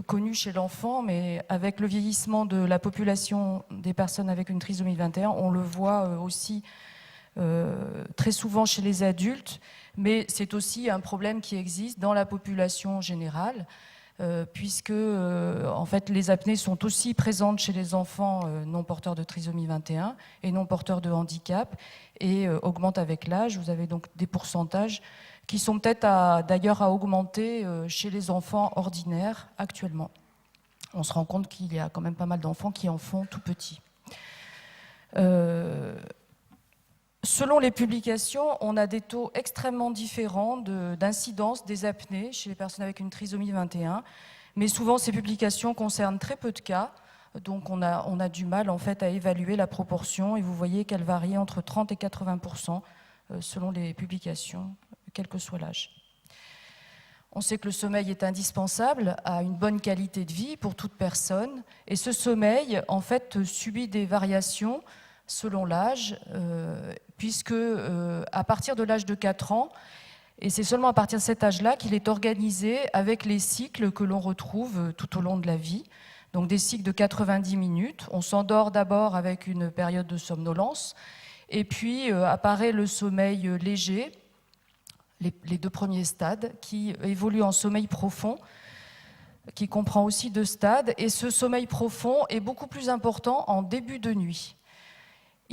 connu chez l'enfant, mais avec le vieillissement de la population des personnes avec une trisomie 21, on le voit aussi très souvent chez les adultes, mais c'est aussi un problème qui existe dans la population générale, puisque en fait, les apnées sont aussi présentes chez les enfants non porteurs de trisomie 21 et non porteurs de handicap, et augmentent avec l'âge. Vous avez donc des pourcentages qui sont peut-être d'ailleurs à augmenter chez les enfants ordinaires actuellement. On se rend compte qu'il y a quand même pas mal d'enfants qui en font tout petits. Selon les publications, on a des taux extrêmement différents d'incidence des apnées chez les personnes avec une trisomie 21, mais souvent ces publications concernent très peu de cas, donc on a du mal en fait à évaluer la proportion, et vous voyez qu'elle varie entre 30 et 80% selon les publications, quel que soit l'âge. On sait que le sommeil est indispensable à une bonne qualité de vie pour toute personne, et ce sommeil en fait subit des variations selon l'âge, puisque à partir de l'âge de 4 ans, et c'est seulement à partir de cet âge-là qu'il est organisé avec les cycles que l'on retrouve tout au long de la vie, donc des cycles de 90 minutes. On s'endort d'abord avec une période de somnolence, et puis apparaît le sommeil léger, les 2 premiers stades, qui évoluent en sommeil profond, qui comprend aussi 2 stades, et ce sommeil profond est beaucoup plus important en début de nuit.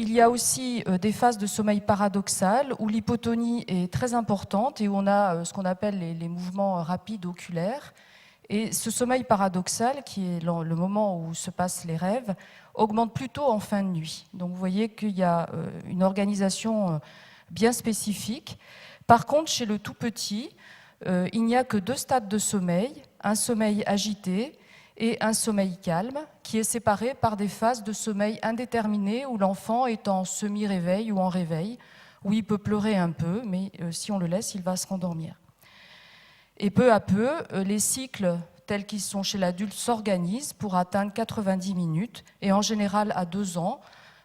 Il y a aussi des phases de sommeil paradoxal où l'hypotonie est très importante et où on a ce qu'on appelle les mouvements rapides oculaires. Et ce sommeil paradoxal, qui est le moment où se passent les rêves, augmente plutôt en fin de nuit. Donc vous voyez qu'il y a une organisation bien spécifique. Par contre, chez le tout petit, il n'y a que 2 stades de sommeil, un sommeil agité et un sommeil calme, qui est séparé par des phases de sommeil indéterminées où l'enfant est en semi-réveil ou en réveil, où il peut pleurer un peu, mais si on le laisse, il va se rendormir. Et peu à peu, les cycles tels qu'ils sont chez l'adulte s'organisent pour atteindre 90 minutes, et en général à 2 ans,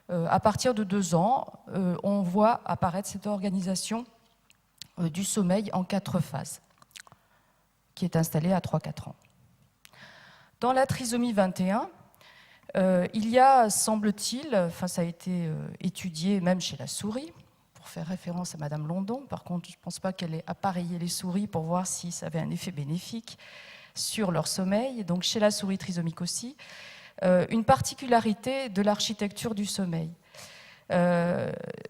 à partir de 2 ans, on voit apparaître cette organisation du sommeil en 4 phases, qui est installée à 3-4 ans. Dans la trisomie 21, il y a, semble-t-il, enfin ça a été étudié même chez la souris, pour faire référence à Madame London, par contre je ne pense pas qu'elle ait appareillé les souris pour voir si ça avait un effet bénéfique sur leur sommeil, donc chez la souris trisomique aussi, une particularité de l'architecture du sommeil.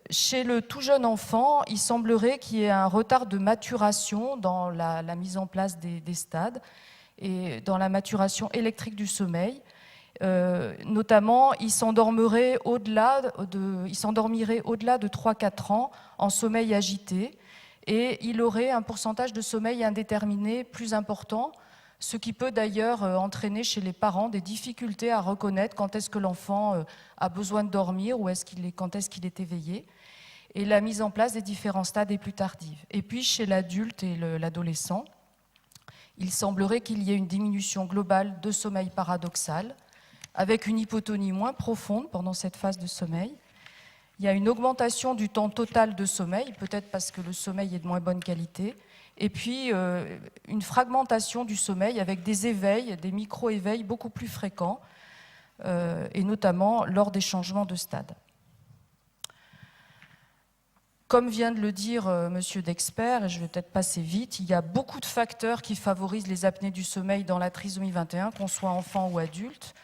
Chez le tout jeune enfant, il semblerait qu'il y ait un retard de maturation dans la mise en place des stades, et dans la maturation électrique du sommeil. Notamment, il s'endormirait au-delà de 3-4 ans en sommeil agité, et il aurait un pourcentage de sommeil indéterminé plus important, ce qui peut d'ailleurs entraîner chez les parents des difficultés à reconnaître quand est-ce que l'enfant a besoin de dormir ou quand est-ce qu'il est éveillé. Et la mise en place des différents stades est plus tardive. Et puis chez l'adulte et l'adolescent, il semblerait qu'il y ait une diminution globale de sommeil paradoxal, avec une hypotonie moins profonde pendant cette phase de sommeil. Il y a une augmentation du temps total de sommeil, peut-être parce que le sommeil est de moins bonne qualité, et puis une fragmentation du sommeil avec des éveils, des micro-éveils beaucoup plus fréquents, et notamment lors des changements de stade. Comme vient de le dire Monsieur Dexpert, et je vais peut-être passer vite, il y a beaucoup de facteurs qui favorisent les apnées du sommeil dans la trisomie 21, qu'on soit enfant ou adulte.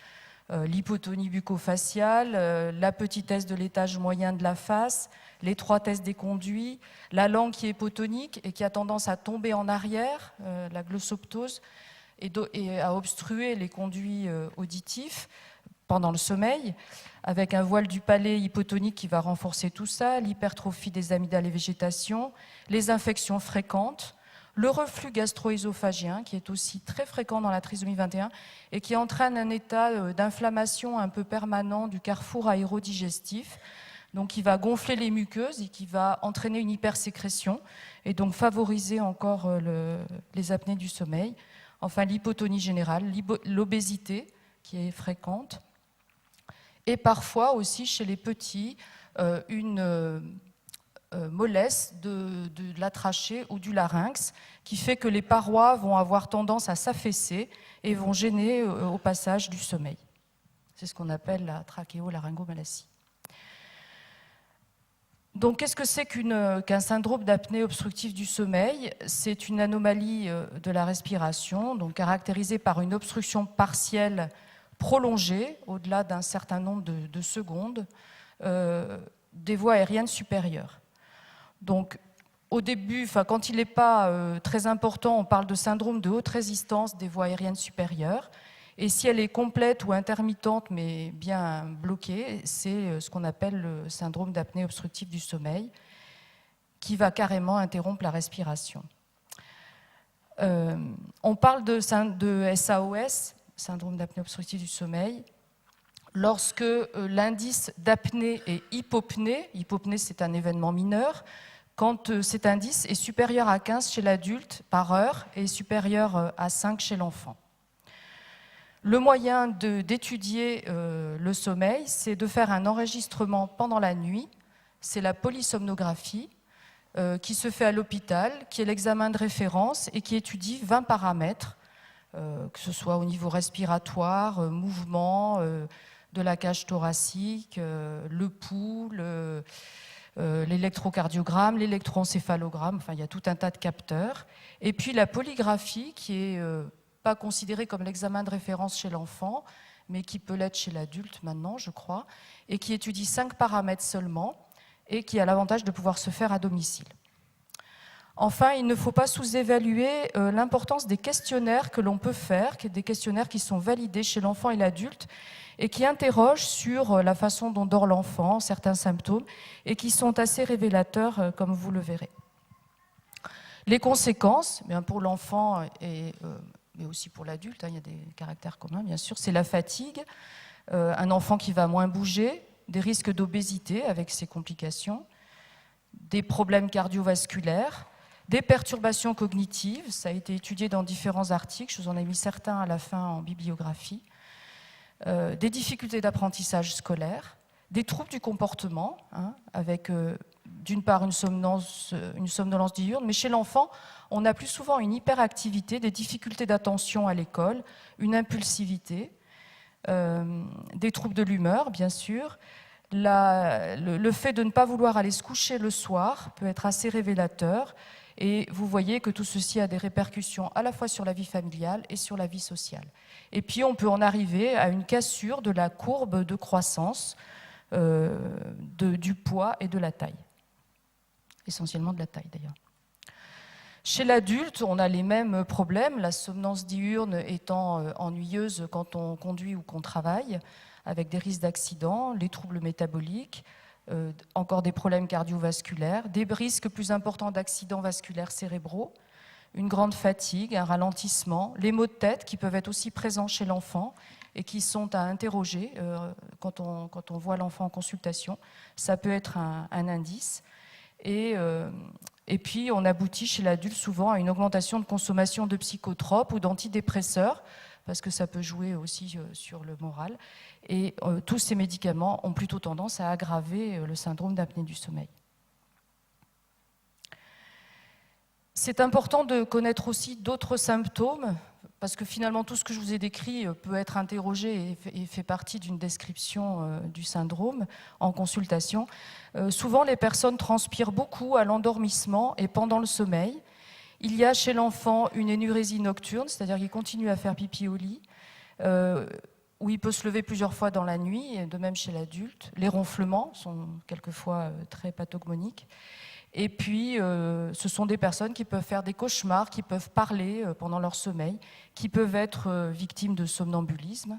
L'hypotonie bucco-faciale, la petitesse de l'étage moyen de la face, l'étroitesse des conduits, la langue qui est hypotonique et qui a tendance à tomber en arrière, la glossoptose, et à obstruer les conduits auditifs pendant le sommeil, avec un voile du palais hypotonique qui va renforcer tout ça, l'hypertrophie des amygdales et végétation, les infections fréquentes, le reflux gastro-œsophagien qui est aussi très fréquent dans la trisomie 21 et qui entraîne un état d'inflammation un peu permanent du carrefour aérodigestif, donc qui va gonfler les muqueuses et qui va entraîner une hypersécrétion et donc favoriser encore les apnées du sommeil. Enfin, l'hypotonie générale, l'obésité qui est fréquente. Et parfois aussi chez les petits, une mollesse de la trachée ou du larynx qui fait que les parois vont avoir tendance à s'affaisser et vont gêner au passage du sommeil. C'est ce qu'on appelle la trachéolaryngomalacie. Donc, qu'est-ce que c'est qu'un syndrome d'apnée obstructive du sommeil? C'est une anomalie de la respiration, donc caractérisée par une obstruction partielle prolongée, au-delà d'un certain nombre de secondes, des voies aériennes supérieures. Donc, au début, quand il n'est pas très important, on parle de syndrome de haute résistance des voies aériennes supérieures. Et si elle est complète ou intermittente, mais bien bloquée, c'est ce qu'on appelle le syndrome d'apnée obstructive du sommeil, qui va carrément interrompre la respiration. On parle de SAOS, syndrome d'apnée obstructive du sommeil, lorsque l'indice d'apnée est hypopnée. Hypopnée, c'est un événement mineur. Quand cet indice est supérieur à 15 chez l'adulte par heure et supérieur à 5 chez l'enfant. Le moyen d'étudier le sommeil, c'est de faire un enregistrement pendant la nuit. C'est la polysomnographie qui se fait à l'hôpital, qui est l'examen de référence et qui étudie 20 paramètres, que ce soit au niveau respiratoire, mouvement, de la cage thoracique, le pouls, l'électrocardiogramme, l'électroencéphalogramme, enfin il y a tout un tas de capteurs. Et puis la polygraphie qui est pas considéré comme l'examen de référence chez l'enfant, mais qui peut l'être chez l'adulte maintenant, je crois, et qui étudie 5 paramètres seulement, et qui a l'avantage de pouvoir se faire à domicile. Enfin, il ne faut pas sous-évaluer l'importance des questionnaires que l'on peut faire, des questionnaires qui sont validés chez l'enfant et l'adulte, et qui interrogent sur la façon dont dort l'enfant, certains symptômes, et qui sont assez révélateurs, comme vous le verrez. Les conséquences, pour l'enfant mais aussi pour l'adulte, il y a des caractères communs, bien sûr, c'est la fatigue, un enfant qui va moins bouger, des risques d'obésité avec ses complications, des problèmes cardiovasculaires, des perturbations cognitives, ça a été étudié dans différents articles, je vous en ai mis certains à la fin en bibliographie, des difficultés d'apprentissage scolaire, des troubles du comportement, avec d'une part une somnolence diurne, mais chez l'enfant, on a plus souvent une hyperactivité, des difficultés d'attention à l'école, une impulsivité, des troubles de l'humeur, bien sûr. Le fait de ne pas vouloir aller se coucher le soir peut être assez révélateur, et vous voyez que tout ceci a des répercussions à la fois sur la vie familiale et sur la vie sociale. Et puis on peut en arriver à une cassure de la courbe de croissance du poids et de la taille. Essentiellement de la taille d'ailleurs. Chez l'adulte, on a les mêmes problèmes, la somnolence diurne étant ennuyeuse quand on conduit ou qu'on travaille, avec des risques d'accident, les troubles métaboliques, encore des problèmes cardiovasculaires, des risques plus importants d'accidents vasculaires cérébraux, une grande fatigue, un ralentissement, les maux de tête qui peuvent être aussi présents chez l'enfant et qui sont à interroger quand on voit l'enfant en consultation. Ça peut être un indice. Et puis, on aboutit chez l'adulte souvent à une augmentation de consommation de psychotropes ou d'antidépresseurs, parce que ça peut jouer aussi sur le moral. Et tous ces médicaments ont plutôt tendance à aggraver le syndrome d'apnée du sommeil. C'est important de connaître aussi d'autres symptômes, parce que finalement tout ce que je vous ai décrit peut être interrogé et fait partie d'une description du syndrome en consultation. Souvent les personnes transpirent beaucoup à l'endormissement et pendant le sommeil. Il y a chez l'enfant une énurésie nocturne, c'est-à-dire qu'il continue à faire pipi au lit, où il peut se lever plusieurs fois dans la nuit, et de même chez l'adulte. Les ronflements sont quelquefois très pathognomoniques. Et puis, ce sont des personnes qui peuvent faire des cauchemars, qui peuvent parler pendant leur sommeil, qui peuvent être victimes de somnambulisme.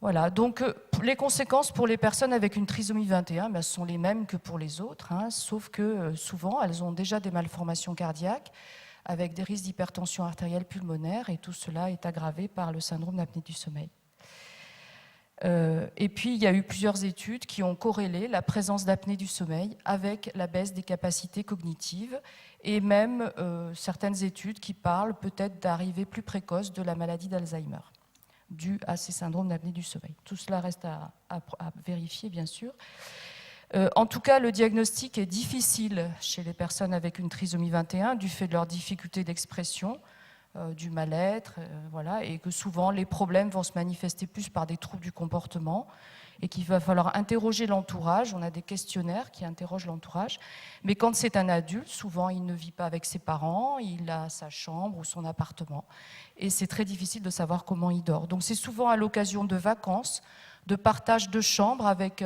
Voilà, donc les conséquences pour les personnes avec une trisomie 21 sont les mêmes que pour les autres, sauf que souvent, elles ont déjà des malformations cardiaques, avec des risques d'hypertension artérielle pulmonaire, et tout cela est aggravé par le syndrome d'apnée du sommeil. Et puis, il y a eu plusieurs études qui ont corrélé la présence d'apnée du sommeil avec la baisse des capacités cognitives, et même certaines études qui parlent peut-être d'arrivée plus précoce de la maladie d'Alzheimer. dus à ces syndromes d'apnée du sommeil. Tout cela reste à vérifier, bien sûr. En tout cas, le diagnostic est difficile chez les personnes avec une trisomie 21 du fait de leur difficulté d'expression, du mal-être, voilà, et que souvent les problèmes vont se manifester plus par des troubles du comportement et qu'il va falloir interroger l'entourage. On a des questionnaires qui interrogent l'entourage, mais quand c'est un adulte, souvent il ne vit pas avec ses parents, il a sa chambre ou son appartement, et c'est très difficile de savoir comment il dort. Donc c'est souvent à l'occasion de vacances, de partage de chambre avec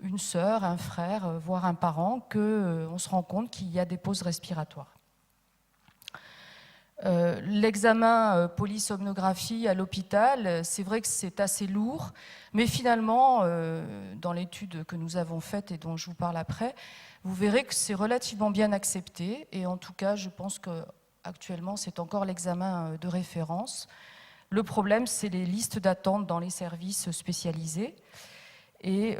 une sœur, un frère, voire un parent, qu'on se rend compte qu'il y a des pauses respiratoires. L'examen polysomnographie à l'hôpital, c'est vrai que c'est assez lourd, mais finalement, dans l'étude que nous avons faite et dont je vous parle après, vous verrez que c'est relativement bien accepté, et en tout cas, je pense qu'actuellement, c'est encore l'examen de référence. Le problème, c'est les listes d'attente dans les services spécialisés, et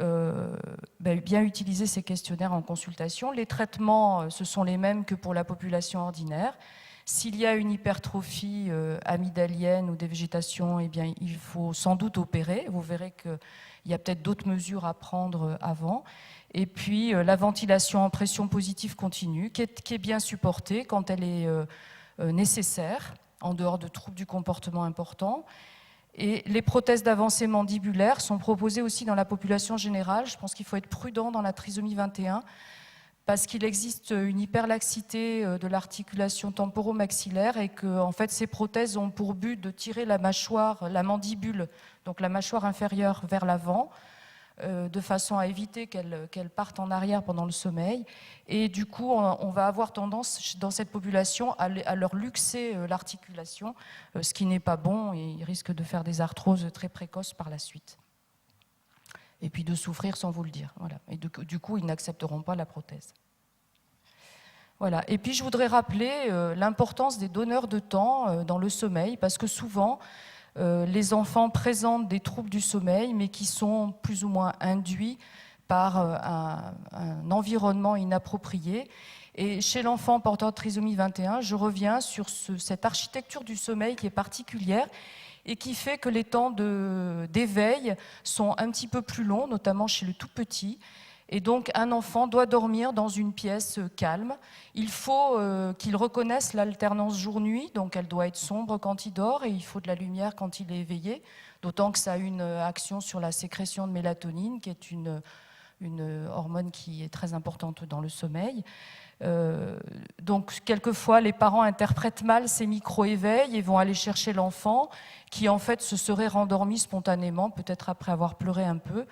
bien utiliser ces questionnaires en consultation. Les traitements, ce sont les mêmes que pour la population ordinaire. S'il y a une hypertrophie amygdalienne ou des végétations, eh bien, il faut sans doute opérer. Vous verrez qu'il y a peut-être d'autres mesures à prendre avant. Et puis, la ventilation en pression positive continue, qui est bien supportée quand elle est nécessaire, en dehors de troubles du comportement importants. Et les prothèses d'avancée mandibulaire sont proposées aussi dans la population générale. Je pense qu'il faut être prudent dans la trisomie 21, parce qu'il existe une hyperlaxité de l'articulation temporo-maxillaire et que en fait, ces prothèses ont pour but de tirer la mâchoire, la mandibule, donc la mâchoire inférieure vers l'avant, de façon à éviter qu'elle parte en arrière pendant le sommeil. Et du coup, on va avoir tendance dans cette population à leur luxer l'articulation, ce qui n'est pas bon, et ils risquent de faire des arthroses très précoces par la suite. Et puis de souffrir sans vous le dire. Voilà. Et du coup, ils n'accepteront pas la prothèse. Voilà. Et puis je voudrais rappeler l'importance des donneurs de temps dans le sommeil, parce que souvent, les enfants présentent des troubles du sommeil, mais qui sont plus ou moins induits par un environnement inapproprié. Et chez l'enfant porteur de trisomie 21, je reviens sur cette architecture du sommeil qui est particulière, et qui fait que les temps d'éveil sont un petit peu plus longs, notamment chez le tout petit. Et donc, un enfant doit dormir dans une pièce calme. Il faut qu'il reconnaisse l'alternance jour-nuit, donc elle doit être sombre quand il dort, et il faut de la lumière quand il est éveillé, d'autant que ça a une action sur la sécrétion de mélatonine, qui est une hormone qui est très importante dans le sommeil. Donc, quelquefois, les parents interprètent mal ces micro-éveils et vont aller chercher l'enfant qui, en fait, se serait rendormi spontanément, peut-être après avoir pleuré un peu.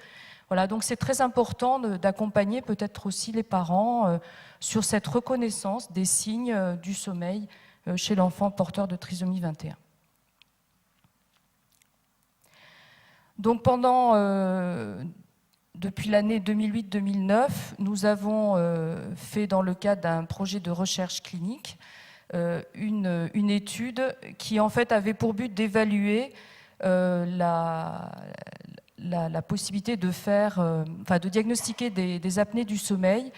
Voilà, donc c'est très important d'accompagner peut-être aussi les parents sur cette reconnaissance des signes du sommeil chez l'enfant porteur de trisomie 21. Donc, depuis l'année 2008-2009, nous avons fait, dans le cadre d'un projet de recherche clinique, une étude qui en fait avait pour but d'évaluer la possibilité de diagnostiquer des apnées du sommeil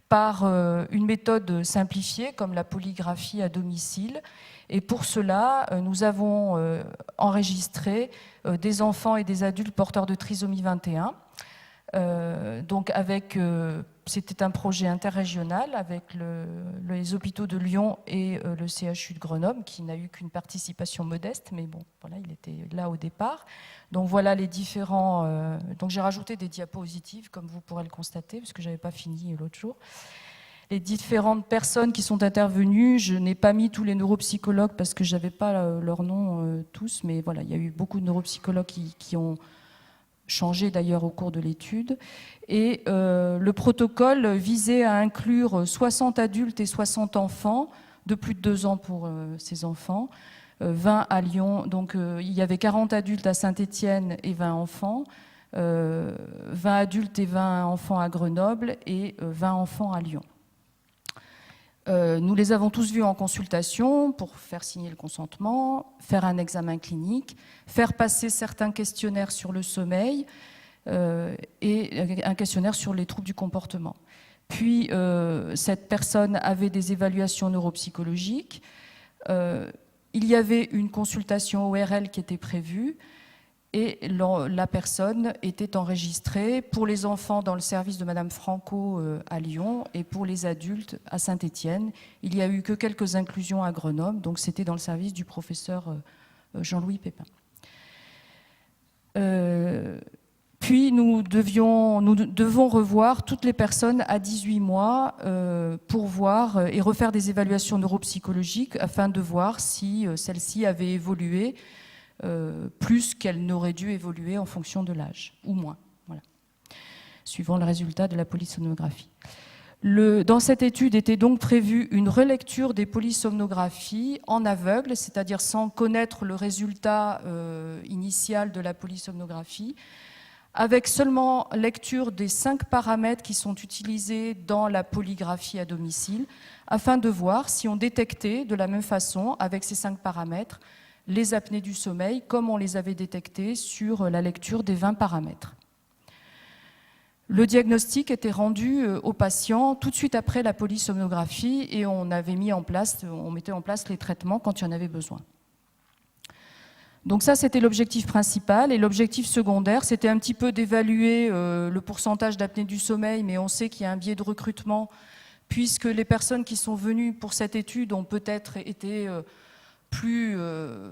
par une méthode simplifiée comme la polygraphie à domicile. Et pour cela, nous avons enregistré des enfants et des adultes porteurs de trisomie 21. Donc c'était un projet interrégional avec les hôpitaux de Lyon et le CHU de Grenoble, qui n'a eu qu'une participation modeste, mais bon, voilà, il était là au départ. Donc voilà les différents. Donc j'ai rajouté des diapositives, comme vous pourrez le constater, parce que je n'avais pas fini l'autre jour. Les différentes personnes qui sont intervenues, je n'ai pas mis tous les neuropsychologues parce que je n'avais pas leur nom tous, mais voilà, il y a eu beaucoup de neuropsychologues qui ont changé d'ailleurs au cours de l'étude. Et le protocole visait à inclure 60 adultes et 60 enfants, de plus de 2 ans pour ces enfants, 20 à Lyon. Donc il y avait 40 adultes à Saint-Étienne et 20 enfants, 20 adultes et 20 enfants à Grenoble et 20 enfants à Lyon. Nous les avons tous vus en consultation pour faire signer le consentement, faire un examen clinique, faire passer certains questionnaires sur le sommeil et un questionnaire sur les troubles du comportement. Puis, cette personne avait des évaluations neuropsychologiques. Il y avait une consultation ORL qui était prévue. et la personne était enregistrée pour les enfants dans le service de Madame Franco à Lyon et pour les adultes à Saint-Étienne. Il n'y a eu que quelques inclusions à Grenoble, donc c'était dans le service du professeur Jean-Louis Pépin. Puis nous devons revoir toutes les personnes à 18 mois pour voir et refaire des évaluations neuropsychologiques afin de voir si celles-ci avaient évolué plus qu'elles n'auraient dû évoluer en fonction de l'âge, ou moins, voilà, suivant le résultat de la polysomnographie. Dans cette étude était donc prévue une relecture des polysomnographies en aveugle, c'est-à-dire sans connaître le résultat initial de la polysomnographie, avec seulement lecture des 5 paramètres qui sont utilisés dans la polygraphie à domicile, afin de voir si on détectait de la même façon, avec ces 5 paramètres, les apnées du sommeil, comme on les avait détectées sur la lecture des 20 paramètres. Le diagnostic était rendu aux patients tout de suite après la polysomnographie et on mettait en place les traitements quand il y en avait besoin. Donc ça, c'était l'objectif principal. Et l'objectif secondaire, c'était un petit peu d'évaluer le pourcentage d'apnée du sommeil, mais on sait qu'il y a un biais de recrutement, puisque les personnes qui sont venues pour cette étude ont peut-être été plus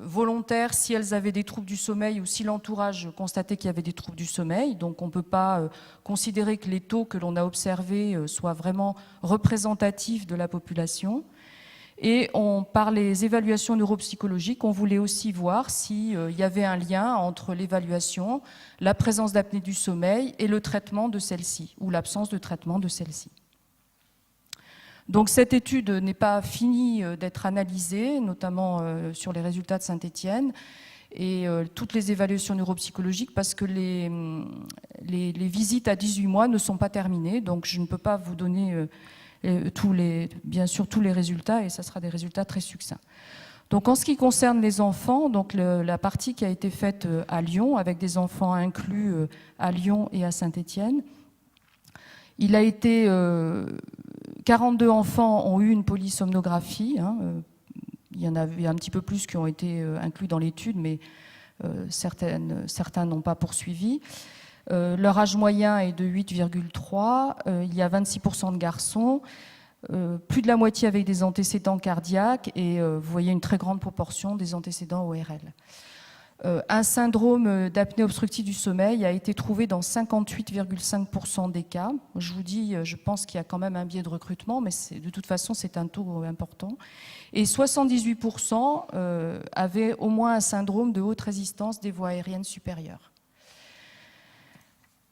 volontaires si elles avaient des troubles du sommeil ou si l'entourage constatait qu'il y avait des troubles du sommeil. Donc on ne peut pas considérer que les taux que l'on a observés soient vraiment représentatifs de la population. Et par les évaluations neuropsychologiques, on voulait aussi voir s'il y avait un lien entre l'évaluation, la présence d'apnée du sommeil et le traitement de celle-ci, ou l'absence de traitement de celle-ci. Donc cette étude n'est pas finie d'être analysée, notamment sur les résultats de Saint-Étienne et toutes les évaluations neuropsychologiques, parce que les visites à 18 mois ne sont pas terminées, donc je ne peux pas vous donner bien sûr tous les résultats, et ça sera des résultats très succincts. Donc en ce qui concerne les enfants, donc la partie qui a été faite à Lyon, avec des enfants inclus à Lyon et à Saint-Étienne, il a été 42 enfants ont eu une polysomnographie. Il y en avait un petit peu plus qui ont été inclus dans l'étude, mais certains n'ont pas poursuivi. Leur âge moyen est de 8,3. Il y a 26% de garçons, plus de la moitié avec des antécédents cardiaques et vous voyez une très grande proportion des antécédents ORL. Un syndrome d'apnée obstructive du sommeil a été trouvé dans 58,5% des cas. Je vous dis, je pense qu'il y a quand même un biais de recrutement, mais de toute façon, c'est un taux important. Et 78% avaient au moins un syndrome de haute résistance des voies aériennes supérieures.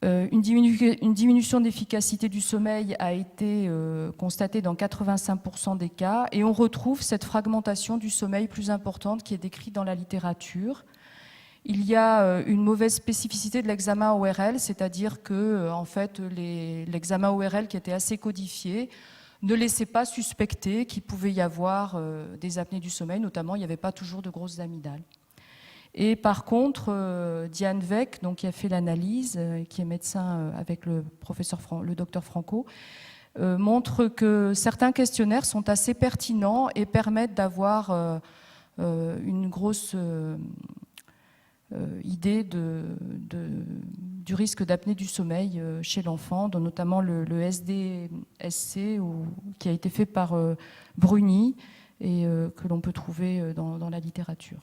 Une diminution d'efficacité du sommeil a été constatée dans 85% des cas, et on retrouve cette fragmentation du sommeil plus importante qui est décrite dans la littérature. Il y a une mauvaise spécificité de l'examen ORL, c'est-à-dire que en fait, l'examen ORL qui était assez codifié ne laissait pas suspecter qu'il pouvait y avoir des apnées du sommeil, notamment il n'y avait pas toujours de grosses amygdales. Et par contre, Diane Weck, donc, qui a fait l'analyse, qui est médecin avec le docteur Franco, montre que certains questionnaires sont assez pertinents et permettent d'avoir une grosse idée du risque d'apnée du sommeil chez l'enfant, dont notamment le SDSC qui a été fait par Bruni et que l'on peut trouver dans la littérature.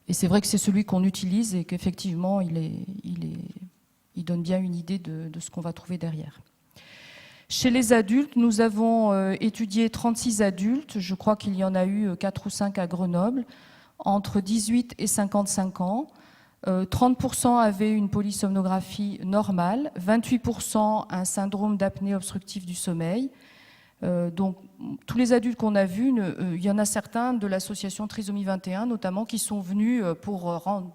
Et c'est vrai que c'est celui qu'on utilise et qu'effectivement il donne bien une idée de ce qu'on va trouver derrière. Chez les adultes, nous avons étudié 36 adultes, je crois qu'il y en a eu 4 ou 5 à Grenoble, entre 18 et 55 ans. 30% avaient une polysomnographie normale, 28% un syndrome d'apnée obstructive du sommeil. Donc, tous les adultes qu'on a vus, il y en a certains de l'association Trisomie 21, notamment, qui sont venus pour rendre